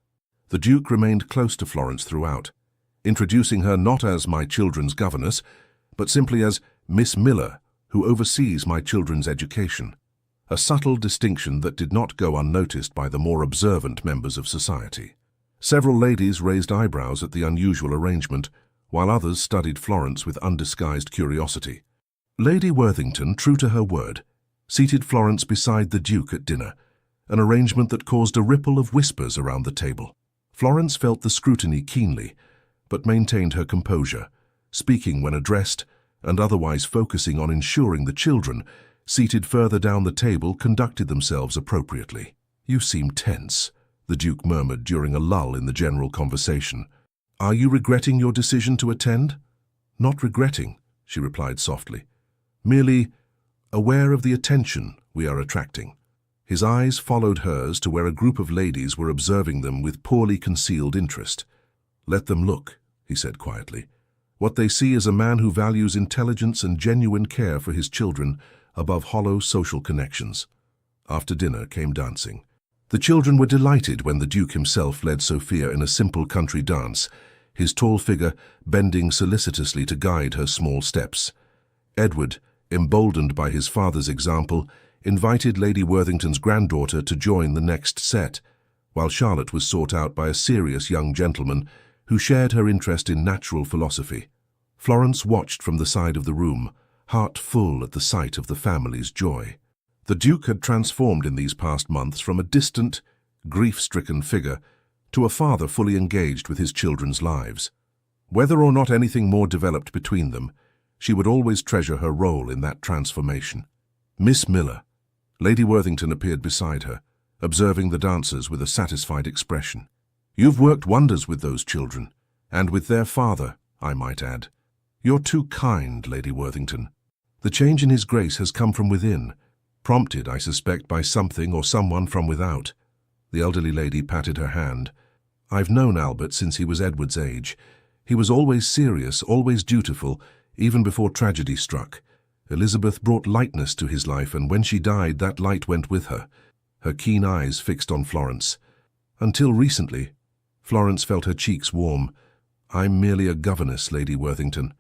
The Duke remained close to Florence throughout, introducing her not as my children's governess, but simply as Miss Miller, who oversees my children's education. A subtle distinction that did not go unnoticed by the more observant members of society. Several ladies raised eyebrows at the unusual arrangement, while others studied Florence with undisguised curiosity. Lady Worthington, true to her word, seated Florence beside the Duke at dinner, an arrangement that caused a ripple of whispers around the table. Florence felt the scrutiny keenly, but maintained her composure, speaking when addressed, and otherwise focusing on ensuring the children, seated further down the table, conducted themselves appropriately. "You seem tense," the Duke murmured during a lull in the general conversation. "Are you regretting your decision to attend?" "Not regretting," she replied softly. "Merely aware of the attention we are attracting." His eyes followed hers to where a group of ladies were observing them with poorly concealed interest. "Let them look," he said quietly. "What they see is a man who values intelligence and genuine care for his children above hollow social connections." After dinner came dancing. The children were delighted when the Duke himself led Sophia in a simple country dance, his tall figure bending solicitously to guide her small steps. Edward, emboldened by his father's example, invited Lady Worthington's granddaughter to join the next set, while Charlotte was sought out by a serious young gentleman who shared her interest in natural philosophy. Florence watched from the side of the room, heart full at the sight of the family's joy. The Duke had transformed in these past months from a distant, grief-stricken figure to a father fully engaged with his children's lives. Whether or not anything more developed between them, she would always treasure her role in that transformation. "Miss Miller." Lady Worthington appeared beside her, observing the dancers with a satisfied expression. "You've worked wonders with those children, and with their father, I might add. You're too kind, Lady Worthington. The change in his grace has come from within, prompted, I suspect, by something or someone from without." The elderly lady patted her hand. "I've known Albert since he was Edward's age. He was always serious, always dutiful, even before tragedy struck. Elizabeth brought lightness to his life, and when she died, that light went with her." Her keen eyes fixed on Florence. "Until recently." Florence felt her cheeks warm. "I'm merely a governess, Lady Worthington."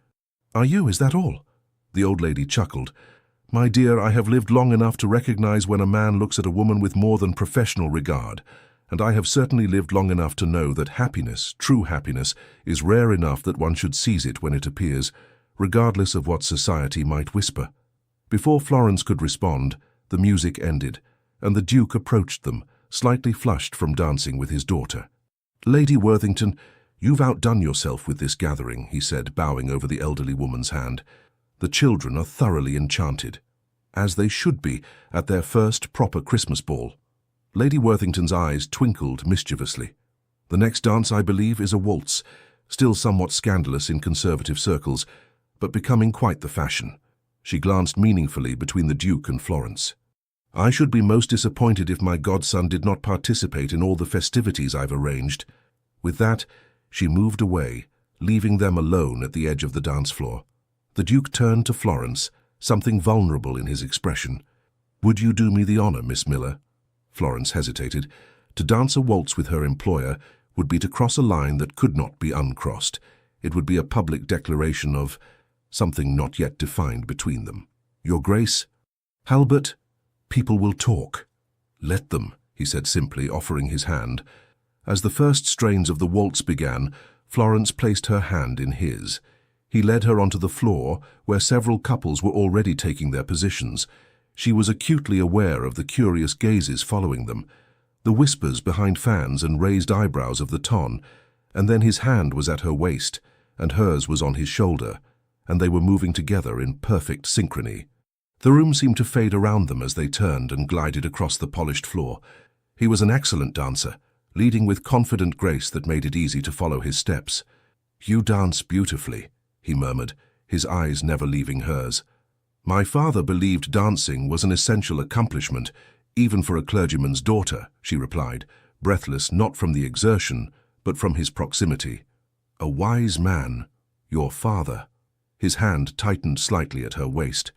"Are you? Is that all?" The old lady chuckled. "My dear, I have lived long enough to recognize when a man looks at a woman with more than professional regard, and I have certainly lived long enough to know that happiness, true happiness, is rare enough that one should seize it when it appears, regardless of what society might whisper." Before Florence could respond, the music ended, and the Duke approached them, slightly flushed from dancing with his daughter. "Lady Worthington, you've outdone yourself with this gathering," he said, bowing over the elderly woman's hand. "The children are thoroughly enchanted, as they should be at their first proper Christmas ball." Lady Worthington's eyes twinkled mischievously. "The next dance, I believe, is a waltz, still somewhat scandalous in conservative circles, but becoming quite the fashion." She glanced meaningfully between the Duke and Florence. "I should be most disappointed if my godson did not participate in all the festivities I've arranged." With that, she moved away, leaving them alone at the edge of the dance floor. The Duke turned to Florence, something vulnerable in his expression. "Would you do me the honor, Miss Miller?" Florence hesitated. To dance a waltz with her employer would be to cross a line that could not be uncrossed. It would be a public declaration of something not yet defined between them. "Your Grace?" "Albert, people will talk." "Let them," he said simply, offering his hand. As the first strains of the waltz began, Florence placed her hand in his. He led her onto the floor, where several couples were already taking their positions. She was acutely aware of the curious gazes following them, the whispers behind fans and raised eyebrows of the ton, and then his hand was at her waist, and hers was on his shoulder, and they were moving together in perfect synchrony. The room seemed to fade around them as they turned and glided across the polished floor. He was an excellent dancer, leading with confident grace that made it easy to follow his steps. "You dance beautifully," he murmured, his eyes never leaving hers. "My father believed dancing was an essential accomplishment, even for a clergyman's daughter," she replied, breathless not from the exertion, but from his proximity. "A wise man, your father." His hand tightened slightly at her waist.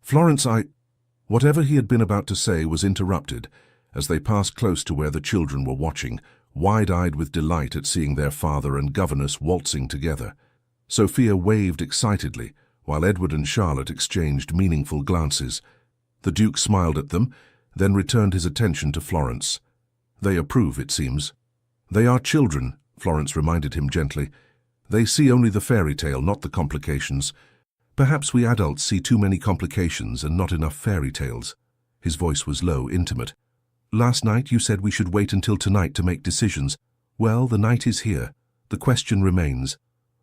"Florence, Whatever he had been about to say was interrupted, as they passed close to where the children were watching, wide-eyed with delight at seeing their father and governess waltzing together. Sophia waved excitedly, while Edward and Charlotte exchanged meaningful glances. The Duke smiled at them, then returned his attention to Florence. "They approve, it seems." "They are children," Florence reminded him gently. "They see only the fairy tale, not the complications. Perhaps we adults see too many complications and not enough fairy tales." His voice was low, intimate. "Last night you said we should wait until tonight to make decisions. Well, the night is here. The question remains."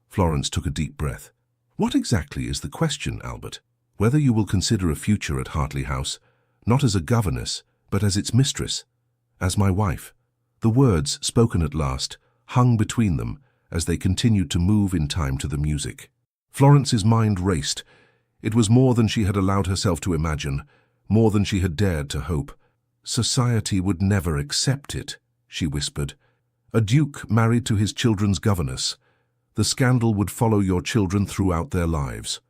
Florence took a deep breath. "What exactly is the question, Albert?" "Whether you will consider a future at Hartley House, not as a governess, but as its mistress, as my wife." The words, spoken at last, hung between them as they continued to move in time to the music. Florence's mind raced. It was more than she had allowed herself to imagine, more than she had dared to hope. "Society would never accept it," she whispered. "A duke married to his children's governess. The scandal would follow your children throughout their lives."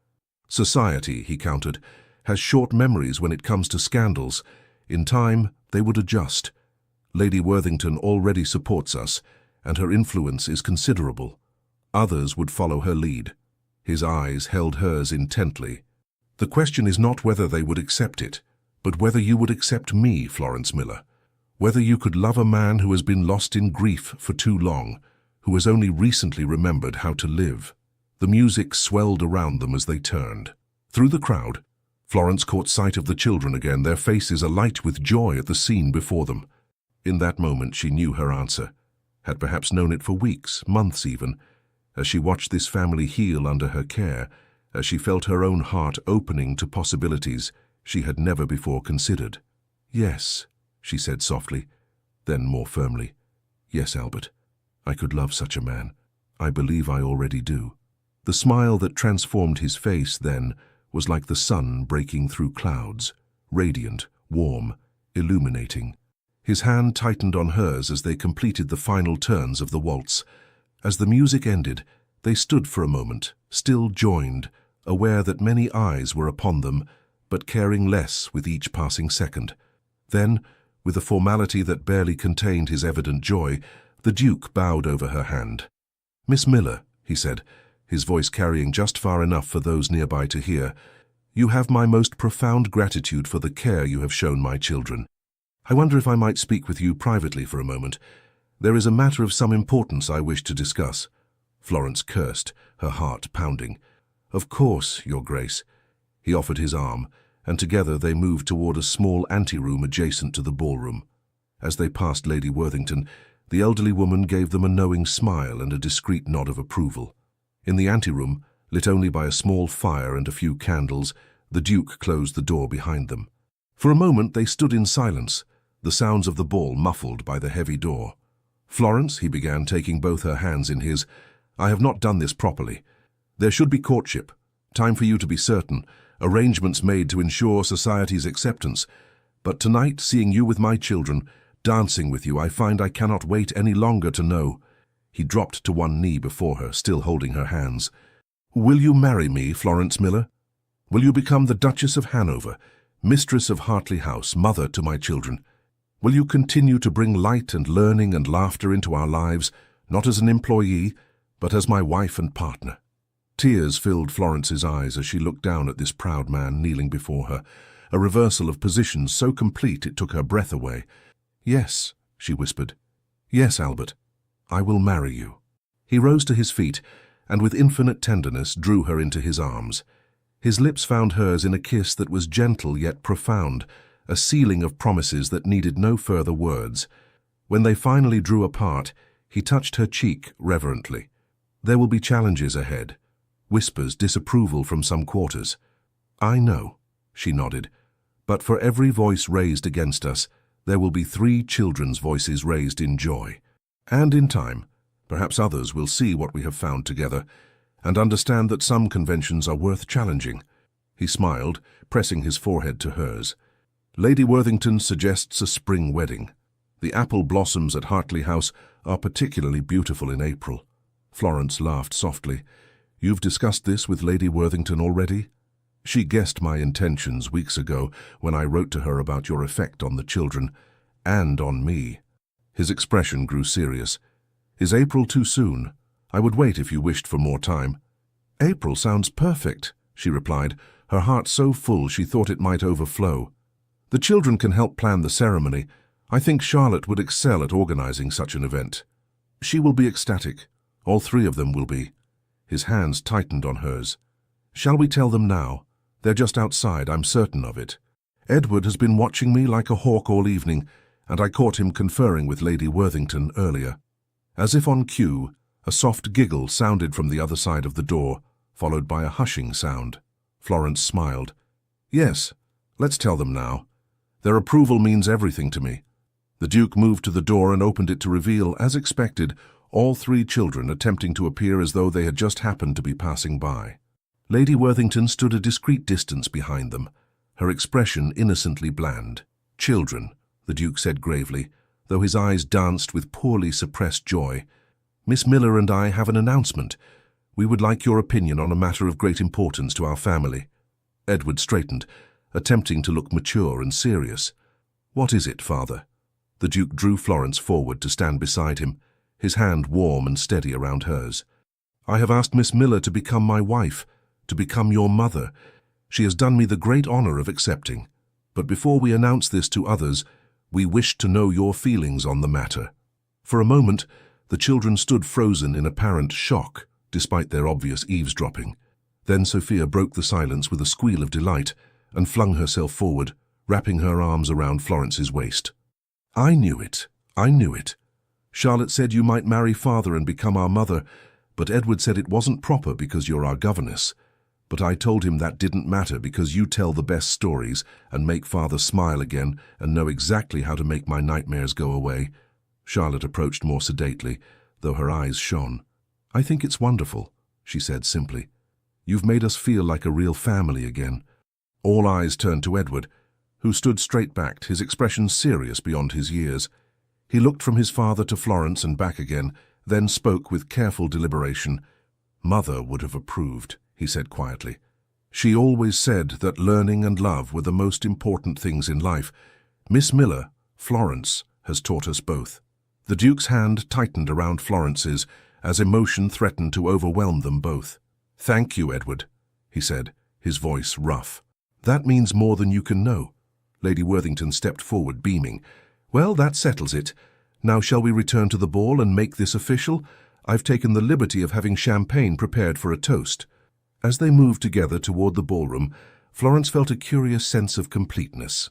"Society," he countered, "has short memories when it comes to scandals. In time, they would adjust. Lady Worthington already supports us, and her influence is considerable. Others would follow her lead." His eyes held hers intently. "The question is not whether they would accept it, but whether you would accept me, Florence Miller. Whether you could love a man who has been lost in grief for too long, who has only recently remembered how to live." The music swelled around them as they turned. Through the crowd, Florence caught sight of the children again, their faces alight with joy at the scene before them. In that moment she knew her answer, had perhaps known it for weeks, months even, as she watched this family heal under her care, as she felt her own heart opening to possibilities she had never before considered. Yes, she said softly, then more firmly. Yes, Albert, I could love such a man. I believe I already do. The smile that transformed his face then was like the sun breaking through clouds, radiant, warm, illuminating. His hand tightened on hers as they completed the final turns of the waltz. As the music ended, they stood for a moment, still joined, aware that many eyes were upon them, but caring less with each passing second. Then, with a formality that barely contained his evident joy, the Duke bowed over her hand. "Miss Miller," he said, his voice carrying just far enough for those nearby to hear, "you have my most profound gratitude for the care you have shown my children. I wonder if I might speak with you privately for a moment. There is a matter of some importance I wish to discuss." Florence cursed, her heart pounding. "Of course, Your Grace." He offered his arm, and together they moved toward a small anteroom adjacent to the ballroom. As they passed Lady Worthington, the elderly woman gave them a knowing smile and a discreet nod of approval. In the anteroom, lit only by a small fire and a few candles, the Duke closed the door behind them. For a moment they stood in silence, the sounds of the ball muffled by the heavy door. "Florence," he began, taking both her hands in his, "I have not done this properly. There should be courtship, time for you to be certain, arrangements made to ensure society's acceptance. But tonight, seeing you with my children, dancing with you, I find I cannot wait any longer to know." He dropped to one knee before her, still holding her hands. "Will you marry me, Florence Miller? Will you become the Duchess of Hanover, mistress of Hartley House, mother to my children? Will you continue to bring light and learning and laughter into our lives, not as an employee, but as my wife and partner?" Tears filled Florence's eyes as she looked down at this proud man kneeling before her, a reversal of positions so complete it took her breath away. "Yes," she whispered. "Yes, Albert, I will marry you." He rose to his feet and with infinite tenderness drew her into his arms. His lips found hers in a kiss that was gentle yet profound, a sealing of promises that needed no further words. When they finally drew apart, he touched her cheek reverently. "There will be challenges ahead," whispers, disapproval from some quarters. "I know," she nodded, "but for every voice raised against us, there will be 3 children's voices raised in joy. And in time, perhaps others will see what we have found together and understand that some conventions are worth challenging." He smiled, pressing his forehead to hers. "Lady Worthington suggests a spring wedding. The apple blossoms at Hartley House are particularly beautiful in April." Florence laughed softly. "You've discussed this with Lady Worthington already?" "She guessed my intentions weeks ago when I wrote to her about your effect on the children, and on me." His expression grew serious. "Is April too soon? I would wait if you wished for more time." "April sounds perfect," she replied, her heart so full she thought it might overflow. "The children can help plan the ceremony. I think Charlotte would excel at organizing such an event." "She will be ecstatic. All 3 of them will be." His hands tightened on hers. "Shall we tell them now? They're just outside, I'm certain of it. Edward has been watching me like a hawk all evening, and I caught him conferring with Lady Worthington earlier." As if on cue, a soft giggle sounded from the other side of the door, followed by a hushing sound. Florence smiled. "Yes, let's tell them now. Their approval means everything to me." The Duke moved to the door and opened it to reveal, as expected, all 3 children attempting to appear as though they had just happened to be passing by. Lady Worthington stood a discreet distance behind them, her expression innocently bland. "Children," the Duke said gravely, though his eyes danced with poorly suppressed joy, "Miss Miller and I have an announcement. We would like your opinion on a matter of great importance to our family." Edward straightened, attempting to look mature and serious. "What is it, Father?" The Duke drew Florence forward to stand beside him, his hand warm and steady around hers. "I have asked Miss Miller to become my wife, to become your mother. She has done me the great honor of accepting. But before we announce this to others, we wish to know your feelings on the matter." For a moment, the children stood frozen in apparent shock, despite their obvious eavesdropping. Then Sophia broke the silence with a squeal of delight and flung herself forward, wrapping her arms around Florence's waist. "I knew it. I knew it. Charlotte said you might marry Father and become our mother, but Edward said it wasn't proper because you're our governess. but I told him that didn't matter because you tell the best stories and make Father smile again and know exactly how to make my nightmares go away." Charlotte approached more sedately, though her eyes shone. "I think it's wonderful," she said simply. "You've made us feel like a real family again." All eyes turned to Edward, who stood straight-backed, his expression serious beyond his years. He looked from his father to Florence and back again, then spoke with careful deliberation. "Mother would have approved," he said quietly. "She always said that learning and love were the most important things in life. Miss Miller, Florence, has taught us both." The Duke's hand tightened around Florence's as emotion threatened to overwhelm them both. "Thank you, Edward," he said, his voice rough. "That means more than you can know." Lady Worthington stepped forward, beaming. "Well, that settles it. Now shall we return to the ball and make this official? I've taken the liberty of having champagne prepared for a toast." As they moved together toward the ballroom, Florence felt a curious sense of completeness.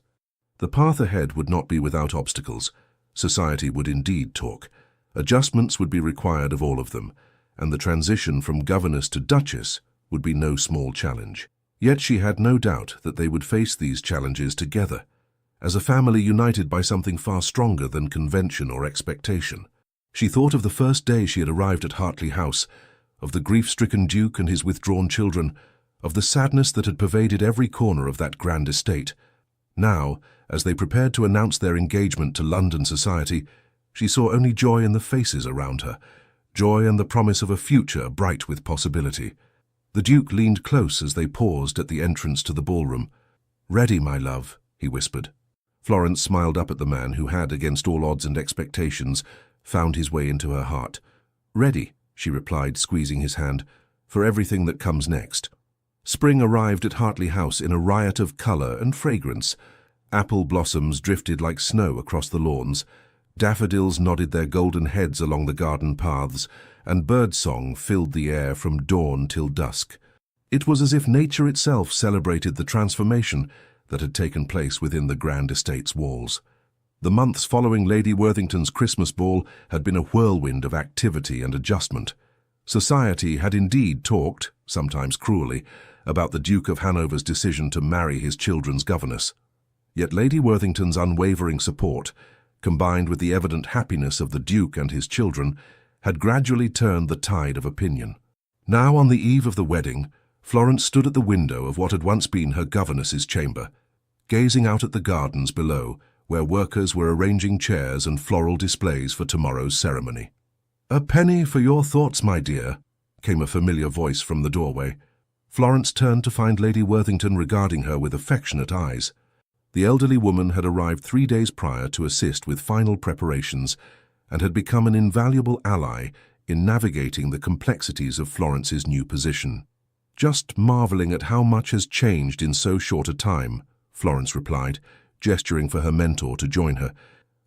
The path ahead would not be without obstacles. Society would indeed talk. Adjustments would be required of all of them, and the transition from governess to duchess would be no small challenge. Yet she had no doubt that they would face these challenges together, as a family united by something far stronger than convention or expectation. She thought of the first day she had arrived at Hartley House, of the grief-stricken Duke and his withdrawn children, of the sadness that had pervaded every corner of that grand estate. Now, as they prepared to announce their engagement to London society, she saw only joy in the faces around her, joy and the promise of a future bright with possibility. The Duke leaned close as they paused at the entrance to the ballroom. "Ready, my love," he whispered. Florence smiled up at the man who had, against all odds and expectations, found his way into her heart. "Ready," she replied, squeezing his hand, "for everything that comes next." Spring arrived at Hartley House in a riot of colour and fragrance. Apple blossoms drifted like snow across the lawns, daffodils nodded their golden heads along the garden paths, and birdsong filled the air from dawn till dusk. It was as if nature itself celebrated the transformation that had taken place within the grand estate's walls. The months following Lady Worthington's Christmas ball had been a whirlwind of activity and adjustment. Society had indeed talked, sometimes cruelly, about the Duke of Hanover's decision to marry his children's governess. Yet Lady Worthington's unwavering support, combined with the evident happiness of the Duke and his children, had gradually turned the tide of opinion. Now, on the eve of the wedding, Florence stood at the window of what had once been her governess's chamber, gazing out at the gardens below, where workers were arranging chairs and floral displays for tomorrow's ceremony. "A penny for your thoughts, my dear," came a familiar voice from the doorway. Florence turned to find Lady Worthington regarding her with affectionate eyes. The elderly woman had arrived 3 days prior to assist with final preparations and had become an invaluable ally in navigating the complexities of Florence's new position. "Just marveling at how much has changed in so short a time," Florence replied, gesturing for her mentor to join her.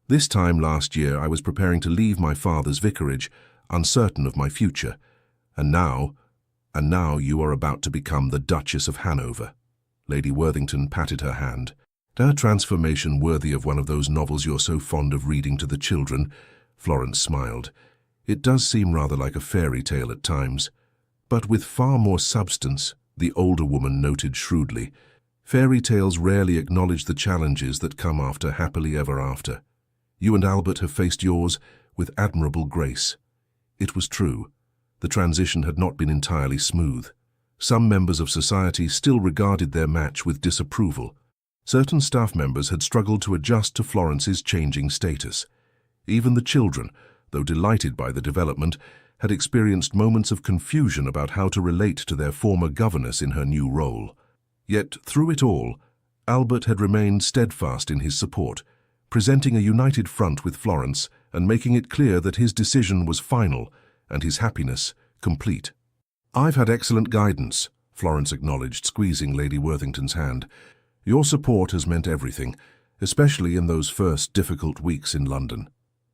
"This time last year I was preparing to leave my father's vicarage, uncertain of my future, and now you are about to become the Duchess of Hanover." Lady Worthington patted her hand. "A transformation worthy of one of those novels you're so fond of reading to the children," Florence smiled. "It does seem rather like a fairy tale at times, but with far more substance," the older woman noted shrewdly. "Fairy tales rarely acknowledge the challenges that come after happily ever after. You and Albert have faced yours with admirable grace." It was true. The transition had not been entirely smooth. Some members of society still regarded their match with disapproval. Certain staff members had struggled to adjust to Florence's changing status. Even the children, though delighted by the development, had experienced moments of confusion about how to relate to their former governess in her new role. Yet, through it all, Albert had remained steadfast in his support, presenting a united front with Florence and making it clear that his decision was final and his happiness complete. "I've had excellent guidance," Florence acknowledged, squeezing Lady Worthington's hand. "Your support has meant everything, especially in those first difficult weeks in London."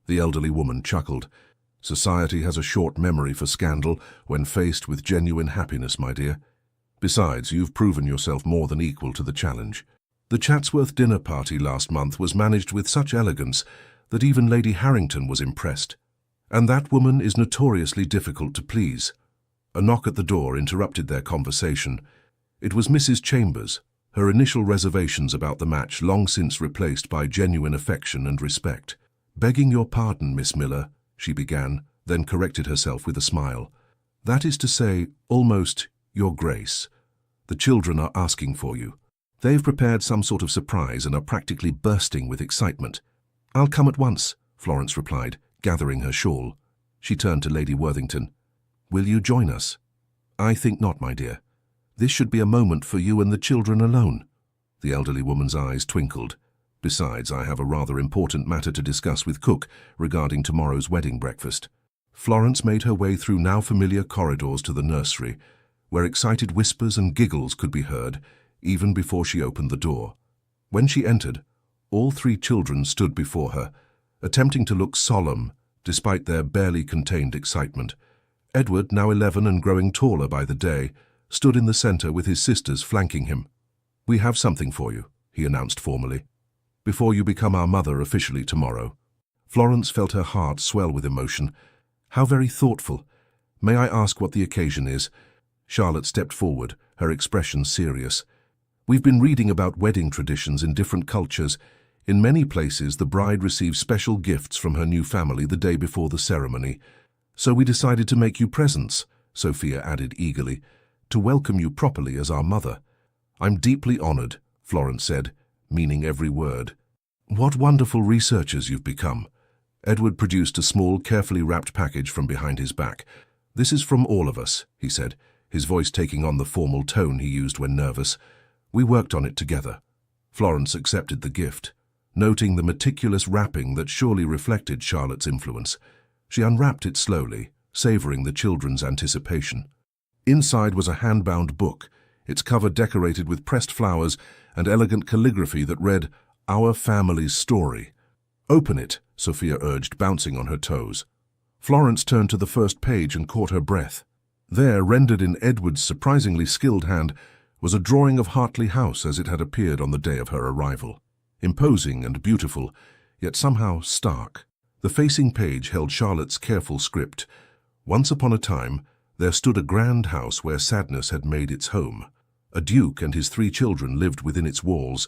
The elderly woman chuckled. "Society has a short memory for scandal when faced with genuine happiness, my dear. Besides, you've proven yourself more than equal to the challenge. The Chatsworth dinner party last month was managed with such elegance that even Lady Harrington was impressed. And that woman is notoriously difficult to please." A knock at the door interrupted their conversation. It was Mrs. Chambers, her initial reservations about the match long since replaced by genuine affection and respect. "Begging your pardon, Miss Miller," she began, then corrected herself with a smile. "That is to say, almost, Your Grace. The children are asking for you. They've prepared some sort of surprise and are practically bursting with excitement." "I'll come at once," Florence replied, gathering her shawl. She turned to Lady Worthington. "Will you join us?" "I think not, my dear. This should be a moment for you and the children alone." The elderly woman's eyes twinkled. "Besides, I have a rather important matter to discuss with Cook regarding tomorrow's wedding breakfast." Florence made her way through now familiar corridors to the nursery, where excited whispers and giggles could be heard even before she opened the door. When she entered, all three children stood before her, attempting to look solemn despite their barely contained excitement. Edward, now 11 and growing taller by the day, stood in the center with his sisters flanking him. "We have something for you," he announced formally, "before you become our mother officially tomorrow." Florence felt her heart swell with emotion. "How very thoughtful. May I ask what the occasion is?" Charlotte stepped forward, her expression serious. "We've been reading about wedding traditions in different cultures. In many places, the bride receives special gifts from her new family the day before the ceremony. So we decided to make you presents," Sophia added eagerly, "to welcome you properly as our mother." "I'm deeply honored," Florence said, meaning every word. "What wonderful researchers you've become." Edward produced a small, carefully wrapped package from behind his back. "This is from all of us," he said, his voice taking on the formal tone he used when nervous. "We worked on it together." Florence accepted the gift, noting the meticulous wrapping that surely reflected Charlotte's influence. She unwrapped it slowly, savoring the children's anticipation. Inside was a hand-bound book, its cover decorated with pressed flowers and elegant calligraphy that read, "Our Family's Story." "Open it," Sophia urged, bouncing on her toes. Florence turned to the first page and caught her breath. There, rendered in Edward's surprisingly skilled hand, was a drawing of Hartley House as it had appeared on the day of her arrival. Imposing and beautiful, yet somehow stark. The facing page held Charlotte's careful script. "Once upon a time, there stood a grand house where sadness had made its home. A duke and his 3 children lived within its walls,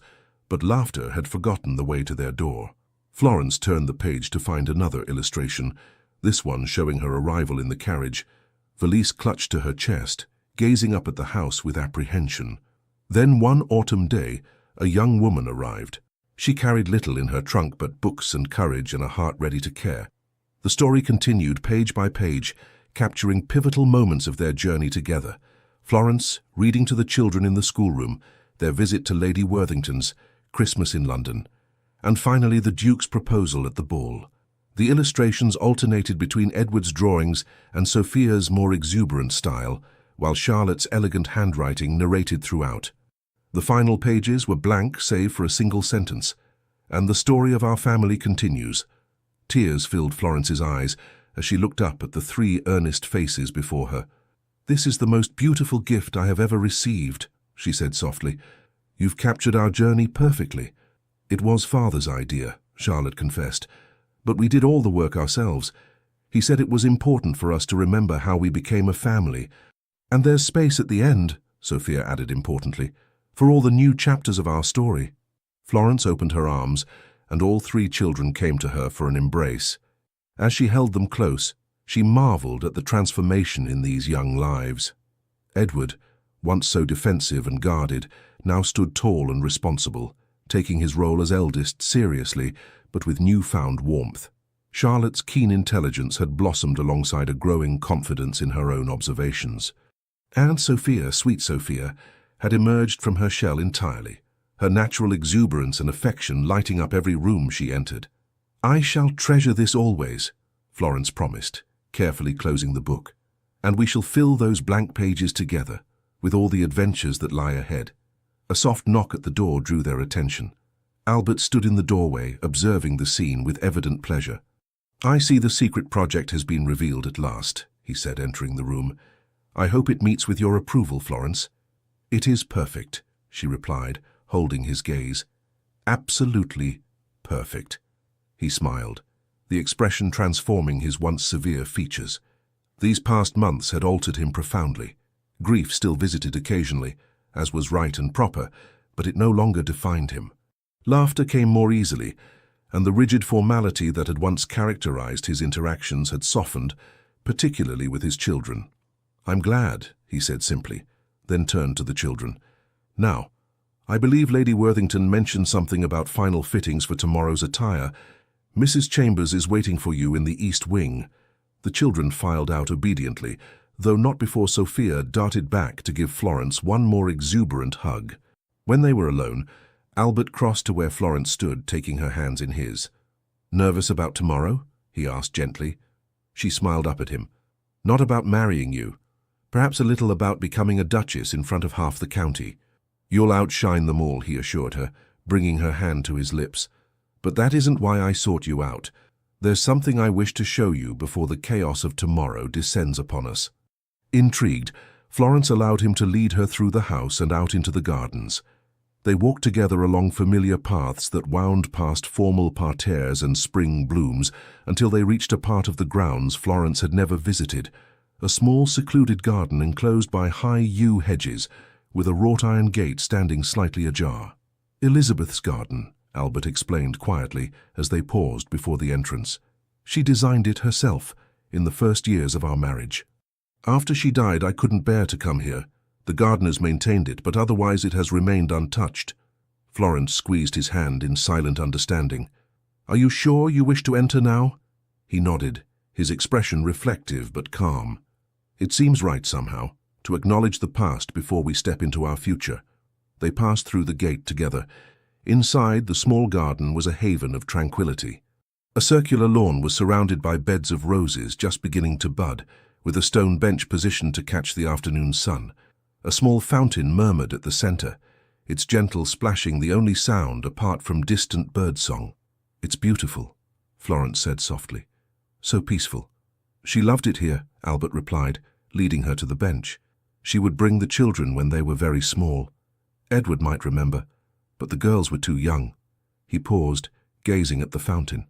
but laughter had forgotten the way to their door." Florence turned the page to find another illustration, this one showing her arrival in the carriage. Valise clutched to her chest, gazing up at the house with apprehension. Then one autumn day, a young woman arrived. She carried little in her trunk but books and courage and a heart ready to care. The story continued page by page, capturing pivotal moments of their journey together. Florence, reading to the children in the schoolroom, their visit to Lady Worthington's, Christmas in London, and finally the Duke's proposal at the ball. The illustrations alternated between Edward's drawings and Sophia's more exuberant style, while Charlotte's elegant handwriting narrated throughout. The final pages were blank save for a single sentence, and the story of our family continues. Tears filled Florence's eyes as she looked up at the 3 earnest faces before her. "This is the most beautiful gift I have ever received," she said softly. "You've captured our journey perfectly." "It was Father's idea," Charlotte confessed, "but we did all the work ourselves. He said it was important for us to remember how we became a family. And there's space at the end," Sophia added importantly, "for all the new chapters of our story." Florence opened her arms, and all 3 children came to her for an embrace. As she held them close, she marveled at the transformation in these young lives. Edward, once so defensive and guarded, now stood tall and responsible, taking his role as eldest seriously, but with newfound warmth. Charlotte's keen intelligence had blossomed alongside a growing confidence in her own observations. And Sophia, sweet Sophia, had emerged from her shell entirely, her natural exuberance and affection lighting up every room she entered. "I shall treasure this always," Florence promised, carefully closing the book, "and we shall fill those blank pages together, with all the adventures that lie ahead." A soft knock at the door drew their attention. Albert stood in the doorway, observing the scene with evident pleasure. "I see the secret project has been revealed at last," he said, entering the room. "I hope it meets with your approval, Florence." "It is perfect," she replied, holding his gaze. "Absolutely perfect." He smiled, the expression transforming his once severe features. These past months had altered him profoundly. Grief still visited occasionally, as was right and proper, but it no longer defined him. Laughter came more easily, and the rigid formality that had once characterized his interactions had softened, particularly with his children. "I'm glad," he said simply, then turned to the children. "Now, I believe Lady Worthington mentioned something about final fittings for tomorrow's attire. Mrs. Chambers is waiting for you in the East Wing." The children filed out obediently, though not before Sophia darted back to give Florence one more exuberant hug. When they were alone, Albert crossed to where Florence stood, taking her hands in his. "Nervous about tomorrow?" he asked gently. She smiled up at him. "Not about marrying you. Perhaps a little about becoming a duchess in front of half the county." "You'll outshine them all," he assured her, bringing her hand to his lips. "But that isn't why I sought you out. There's something I wish to show you before the chaos of tomorrow descends upon us." Intrigued, Florence allowed him to lead her through the house and out into the gardens. They walked together along familiar paths that wound past formal parterres and spring blooms until they reached a part of the grounds Florence had never visited, a small secluded garden enclosed by high yew hedges, with a wrought-iron gate standing slightly ajar. "Elizabeth's garden," Albert explained quietly as they paused before the entrance. "She designed it herself in the first years of our marriage. After she died, I couldn't bear to come here. The gardeners maintained it, but otherwise it has remained untouched." Florence squeezed his hand in silent understanding. "Are you sure you wish to enter now?" He nodded, his expression reflective but calm. "It seems right somehow, to acknowledge the past before we step into our future." They passed through the gate together. Inside, the small garden was a haven of tranquility. A circular lawn was surrounded by beds of roses just beginning to bud, with a stone bench positioned to catch the afternoon sun. A small fountain murmured at the center, its gentle splashing the only sound apart from distant birdsong. "It's beautiful," Florence said softly. "So peaceful." "She loved it here," Albert replied, leading her to the bench. "She would bring the children when they were very small. Edward might remember, but the girls were too young." He paused, gazing at the fountain.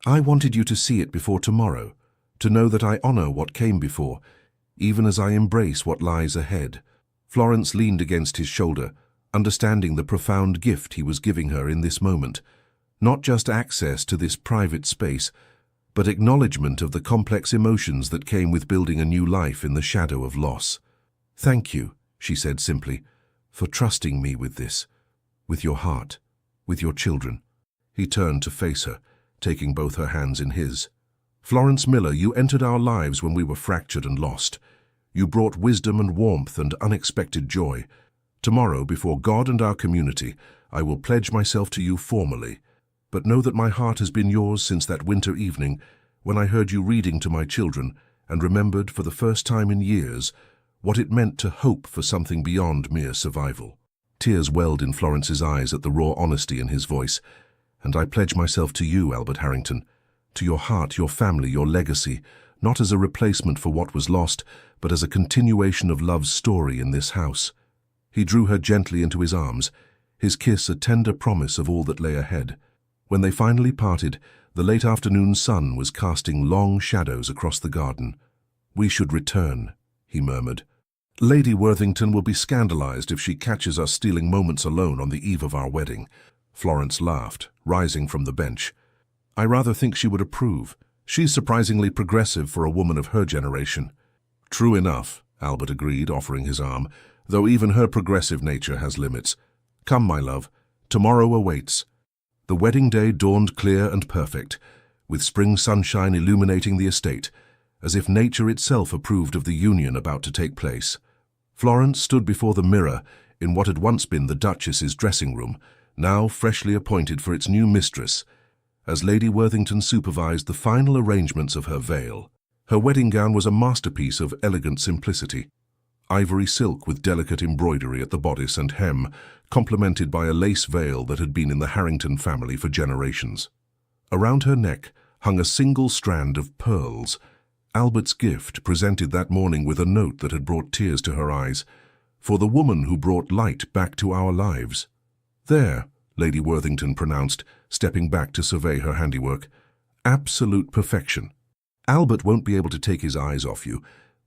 "I wanted you to see it before tomorrow, to know that I honor what came before, even as I embrace what lies ahead." Florence leaned against his shoulder, understanding the profound gift he was giving her in this moment. Not just access to this private space, but acknowledgement of the complex emotions that came with building a new life in the shadow of loss. "Thank you," she said simply, "for trusting me with this, with your heart, with your children." He turned to face her, taking both her hands in his. "Florence Miller, you entered our lives when we were fractured and lost. You brought wisdom and warmth and unexpected joy. Tomorrow, before God and our community, I will pledge myself to you formally. But know that my heart has been yours since that winter evening when I heard you reading to my children and remembered for the first time in years what it meant to hope for something beyond mere survival." Tears welled in Florence's eyes at the raw honesty in his voice. "And I pledge myself to you, Albert Harrington, to your heart, your family, your legacy, not as a replacement for what was lost, but as a continuation of love's story in this house." He drew her gently into his arms, his kiss a tender promise of all that lay ahead. When they finally parted, the late afternoon sun was casting long shadows across the garden. "We should return," he murmured. "Lady Worthington will be scandalized if she catches us stealing moments alone on the eve of our wedding." Florence laughed, rising from the bench. "I rather think she would approve. She's surprisingly progressive for a woman of her generation." "True enough," Albert agreed, offering his arm, "though even her progressive nature has limits. Come, my love, tomorrow awaits." The wedding day dawned clear and perfect, with spring sunshine illuminating the estate, as if nature itself approved of the union about to take place. Florence stood before the mirror in what had once been the Duchess's dressing room, now freshly appointed for its new mistress, as Lady Worthington supervised the final arrangements of her veil. Her wedding gown was a masterpiece of elegant simplicity. Ivory silk with delicate embroidery at the bodice and hem, complemented by a lace veil that had been in the Harrington family for generations. Around her neck hung a single strand of pearls. Albert's gift, presented that morning with a note that had brought tears to her eyes, "For the woman who brought light back to our lives." "There," Lady Worthington pronounced, stepping back to survey her handiwork. "Absolute perfection. Albert won't be able to take his eyes off you,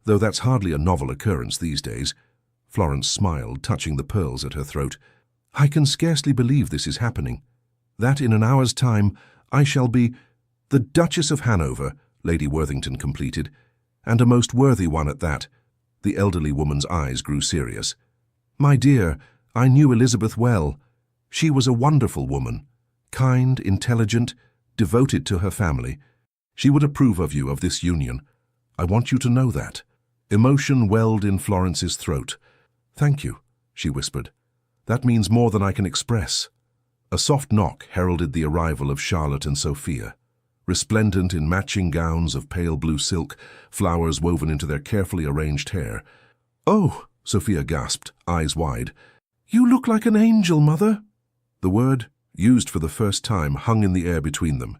though that's hardly a novel occurrence these days." Florence smiled, touching the pearls at her throat. "I can scarcely believe this is happening. That in an hour's time I shall be—" "The Duchess of Hanover," Lady Worthington completed, "and a most worthy one at that." The elderly woman's eyes grew serious. "My dear, I knew Elizabeth well. She was a wonderful woman, kind, intelligent, devoted to her family. She would approve of you, of this union. I want you to know that." Emotion welled in Florence's throat. "Thank you," she whispered. "That means more than I can express." A soft knock heralded the arrival of Charlotte and Sophia. Resplendent in matching gowns of pale blue silk, flowers woven into their carefully arranged hair. "Oh," Sophia gasped, eyes wide. "You look like an angel, Mother." The word, used for the first time, hung in the air between them,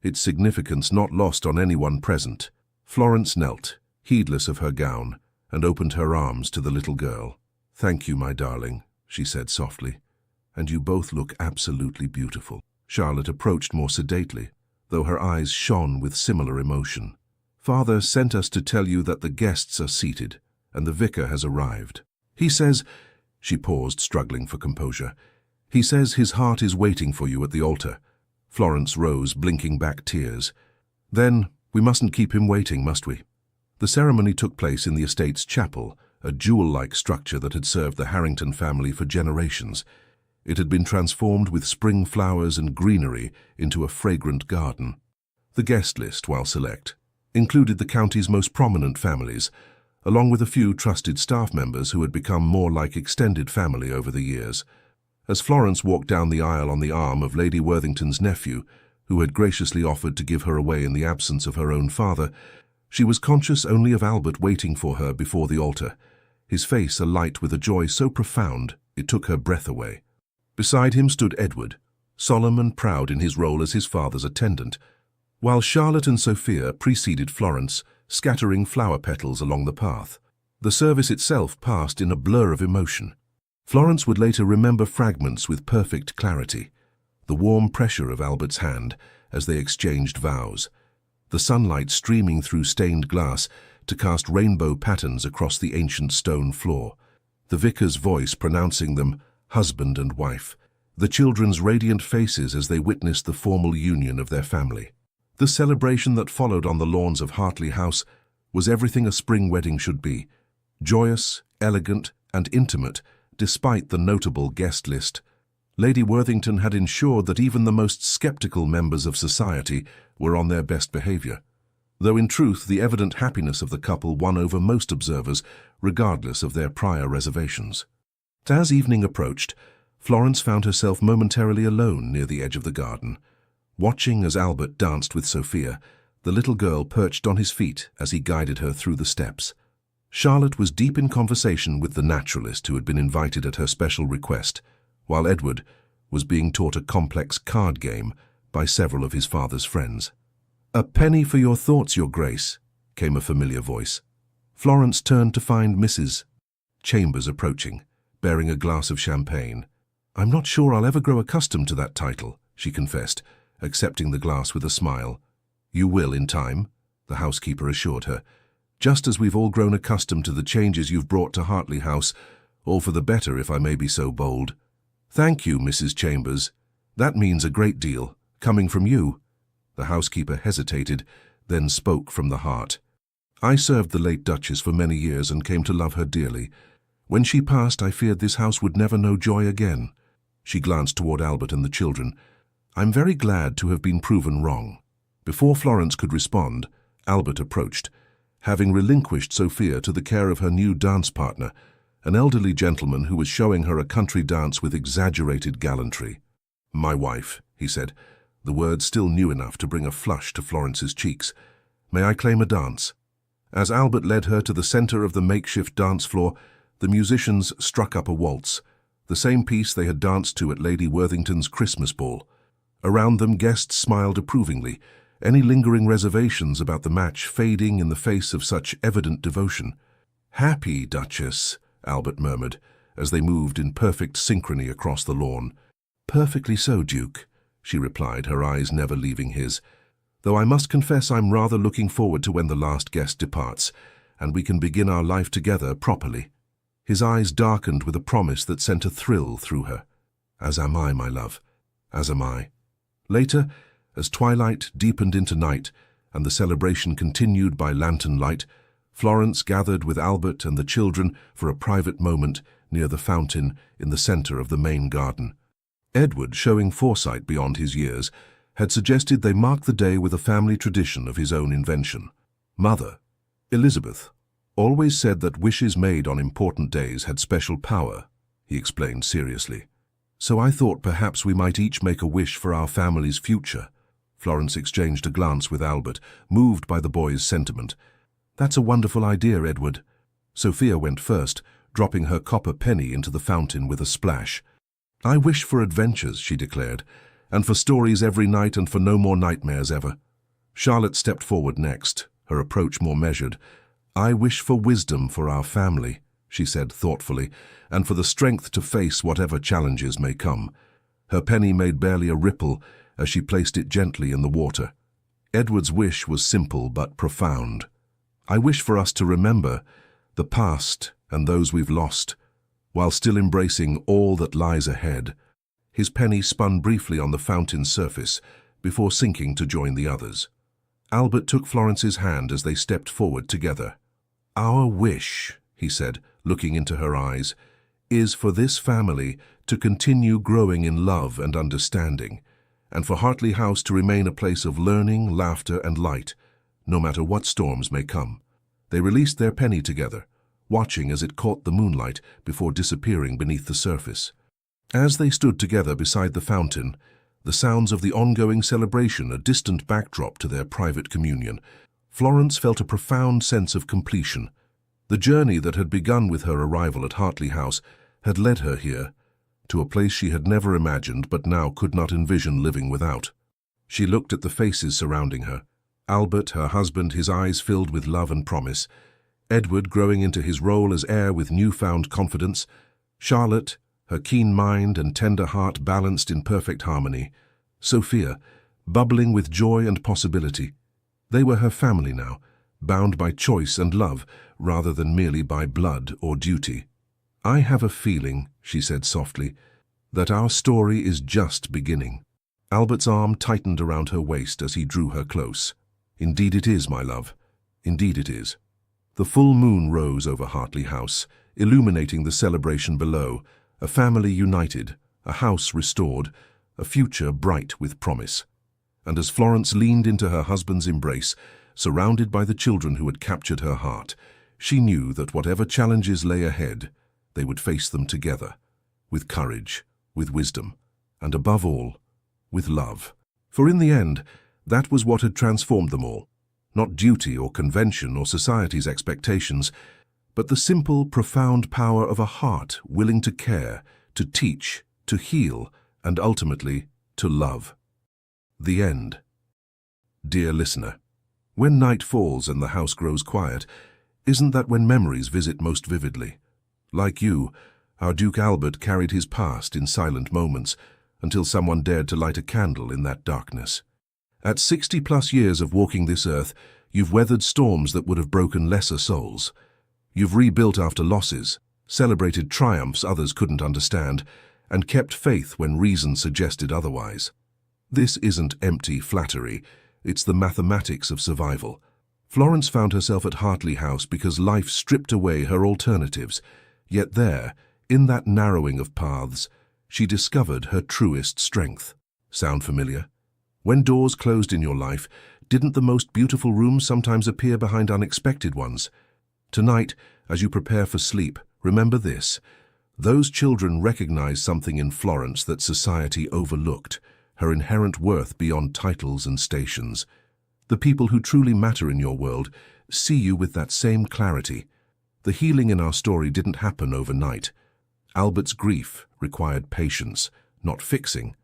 its significance not lost on anyone present. Florence knelt, heedless of her gown, and opened her arms to the little girl. "Thank you, my darling," she said softly. "And you both look absolutely beautiful." Charlotte approached more sedately, though her eyes shone with similar emotion. "Father sent us to tell you that the guests are seated, and the vicar has arrived. He says—" She paused, struggling for composure. "He says his heart is waiting for you at the altar." Florence rose, blinking back tears. "Then we mustn't keep him waiting, must we?" The ceremony took place in the estate's chapel, a jewel-like structure that had served the Harrington family for generations. It had been transformed with spring flowers and greenery into a fragrant garden. The guest list, while select, included the county's most prominent families, along with a few trusted staff members who had become more like extended family over the years. As Florence walked down the aisle on the arm of Lady Worthington's nephew, who had graciously offered to give her away in the absence of her own father, she was conscious only of Albert waiting for her before the altar, his face alight with a joy so profound it took her breath away. Beside him stood Edward, solemn and proud in his role as his father's attendant, while Charlotte and Sophia preceded Florence, scattering flower petals along the path. The service itself passed in a blur of emotion. Florence would later remember fragments with perfect clarity: the warm pressure of Albert's hand as they exchanged vows, the sunlight streaming through stained glass to cast rainbow patterns across the ancient stone floor, the vicar's voice pronouncing them husband and wife, the children's radiant faces as they witnessed the formal union of their family. The celebration that followed on the lawns of Hartley House was everything a spring wedding should be: joyous, elegant, and intimate, despite the notable guest list. Lady Worthington had ensured that even the most skeptical members of society were on their best behavior, though in truth the evident happiness of the couple won over most observers, regardless of their prior reservations. As evening approached, Florence found herself momentarily alone near the edge of the garden. Watching as Albert danced with Sophia, the little girl perched on his feet as he guided her through the steps. Charlotte was deep in conversation with the naturalist who had been invited at her special request, while Edward was being taught a complex card game by several of his father's friends. "A penny for your thoughts, Your Grace," came a familiar voice. Florence turned to find Mrs. Chambers approaching, bearing a glass of champagne. "I'm not sure I'll ever grow accustomed to that title," she confessed, accepting the glass with a smile. "You will in time," the housekeeper assured her, "just as we've all grown accustomed to the changes you've brought to Hartley House, all for the better, if I may be so bold." "Thank you, Mrs. Chambers. That means a great deal, coming from you." The housekeeper hesitated, then spoke from the heart. "I served the late Duchess for many years and came to love her dearly. When she passed, I feared this house would never know joy again." She glanced toward Albert and the children. "I'm very glad to have been proven wrong." Before Florence could respond, Albert approached, having relinquished Sophia to the care of her new dance partner, an elderly gentleman who was showing her a country dance with exaggerated gallantry. "My wife," he said, the words still new enough to bring a flush to Florence's cheeks. "May I claim a dance?" As Albert led her to the center of the makeshift dance floor, the musicians struck up a waltz, the same piece they had danced to at Lady Worthington's Christmas ball. Around them, guests smiled approvingly, any lingering reservations about the match fading in the face of such evident devotion. "Happy, Duchess," Albert murmured, as they moved in perfect synchrony across the lawn. "Perfectly so, Duke," she replied, her eyes never leaving his. "Though I must confess I'm rather looking forward to when the last guest departs, and we can begin our life together properly." His eyes darkened with a promise that sent a thrill through her. "As am I, my love. As am I." Later, as twilight deepened into night and the celebration continued by lantern light, Florence gathered with Albert and the children for a private moment near the fountain in the center of the main garden. Edward, showing foresight beyond his years, had suggested they mark the day with a family tradition of his own invention. Mother, Elizabeth, always said that wishes made on important days had special power, he explained seriously. "So I thought perhaps we might each make a wish for our family's future." Florence exchanged a glance with Albert, moved by the boy's sentiment. "That's a wonderful idea, Edward." Sophia went first, dropping her copper penny into the fountain with a splash. "I wish for adventures," she declared, "and for stories every night and for no more nightmares ever." Charlotte stepped forward next, her approach more measured. "I wish for wisdom for our family," she said thoughtfully, "and for the strength to face whatever challenges may come." Her penny made barely a ripple as she placed it gently in the water. Edward's wish was simple but profound. "I wish for us to remember the past and those we've lost, while still embracing all that lies ahead." His penny spun briefly on the fountain's surface before sinking to join the others. Albert took Florence's hand as they stepped forward together. "Our wish," he said, looking into her eyes, "is for this family to continue growing in love and understanding, and for Hartley House to remain a place of learning, laughter, and light, no matter what storms may come." They released their penny together, watching as it caught the moonlight before disappearing beneath the surface. As they stood together beside the fountain, the sounds of the ongoing celebration a distant backdrop to their private communion, Florence felt a profound sense of completion. The journey that had begun with her arrival at Hartley House had led her here, to a place she had never imagined but now could not envision living without. She looked at the faces surrounding her. Albert, her husband, his eyes filled with love and promise. Edward, growing into his role as heir with newfound confidence. Charlotte, her keen mind and tender heart balanced in perfect harmony. Sophia, bubbling with joy and possibility. They were her family now, bound by choice and love rather than merely by blood or duty. "I have a feeling," she said softly, "that our story is just beginning." Albert's arm tightened around her waist as he drew her close. "Indeed it is, my love. Indeed it is." The full moon rose over Hartley House, illuminating the celebration below, a family united, a house restored, a future bright with promise. And as Florence leaned into her husband's embrace, surrounded by the children who had captured her heart, she knew that whatever challenges lay ahead, they would face them together, with courage, with wisdom, and above all, with love. For in the end, that was what had transformed them all. Not duty or convention or society's expectations, but the simple, profound power of a heart willing to care, to teach, to heal, and ultimately, to love. The end. Dear listener, when night falls and the house grows quiet, isn't that when memories visit most vividly? Like you, our Duke Albert carried his past in silent moments until someone dared to light a candle in that darkness. At 60+ years of walking this earth, you've weathered storms that would have broken lesser souls. You've rebuilt after losses, celebrated triumphs others couldn't understand, and kept faith when reason suggested otherwise. This isn't empty flattery, it's the mathematics of survival. Florence found herself at Hartley House because life stripped away her alternatives, yet there, in that narrowing of paths, she discovered her truest strength. Sound familiar? When doors closed in your life, didn't the most beautiful rooms sometimes appear behind unexpected ones? Tonight, as you prepare for sleep, remember this. Those children recognized something in Florence that society overlooked, her inherent worth beyond titles and stations. The people who truly matter in your world see you with that same clarity. The healing in our story didn't happen overnight. Albert's grief required patience, not fixing.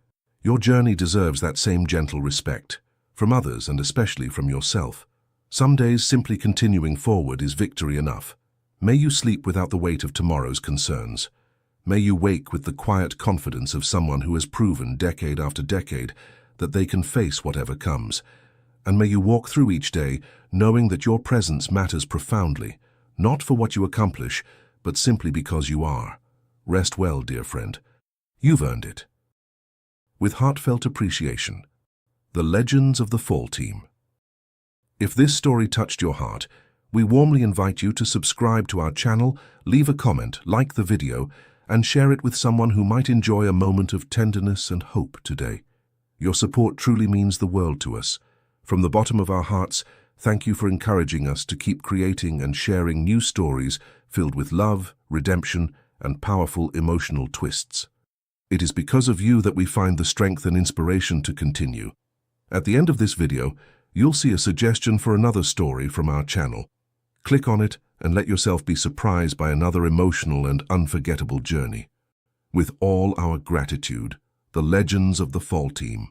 Your journey deserves that same gentle respect, from others and especially from yourself. Some days simply continuing forward is victory enough. May you sleep without the weight of tomorrow's concerns. May you wake with the quiet confidence of someone who has proven decade after decade that they can face whatever comes. And may you walk through each day knowing that your presence matters profoundly, not for what you accomplish, but simply because you are. Rest well, dear friend. You've earned it. With heartfelt appreciation, The Legends of the Fall Team. If this story touched your heart, we warmly invite you to subscribe to our channel, leave a comment, like the video, and share it with someone who might enjoy a moment of tenderness and hope today. Your support truly means the world to us. From the bottom of our hearts, thank you for encouraging us to keep creating and sharing new stories filled with love, redemption, and powerful emotional twists. It is because of you that we find the strength and inspiration to continue. At the end of this video, you'll see a suggestion for another story from our channel. Click on it and let yourself be surprised by another emotional and unforgettable journey. With all our gratitude, The Legends of the Fall Team.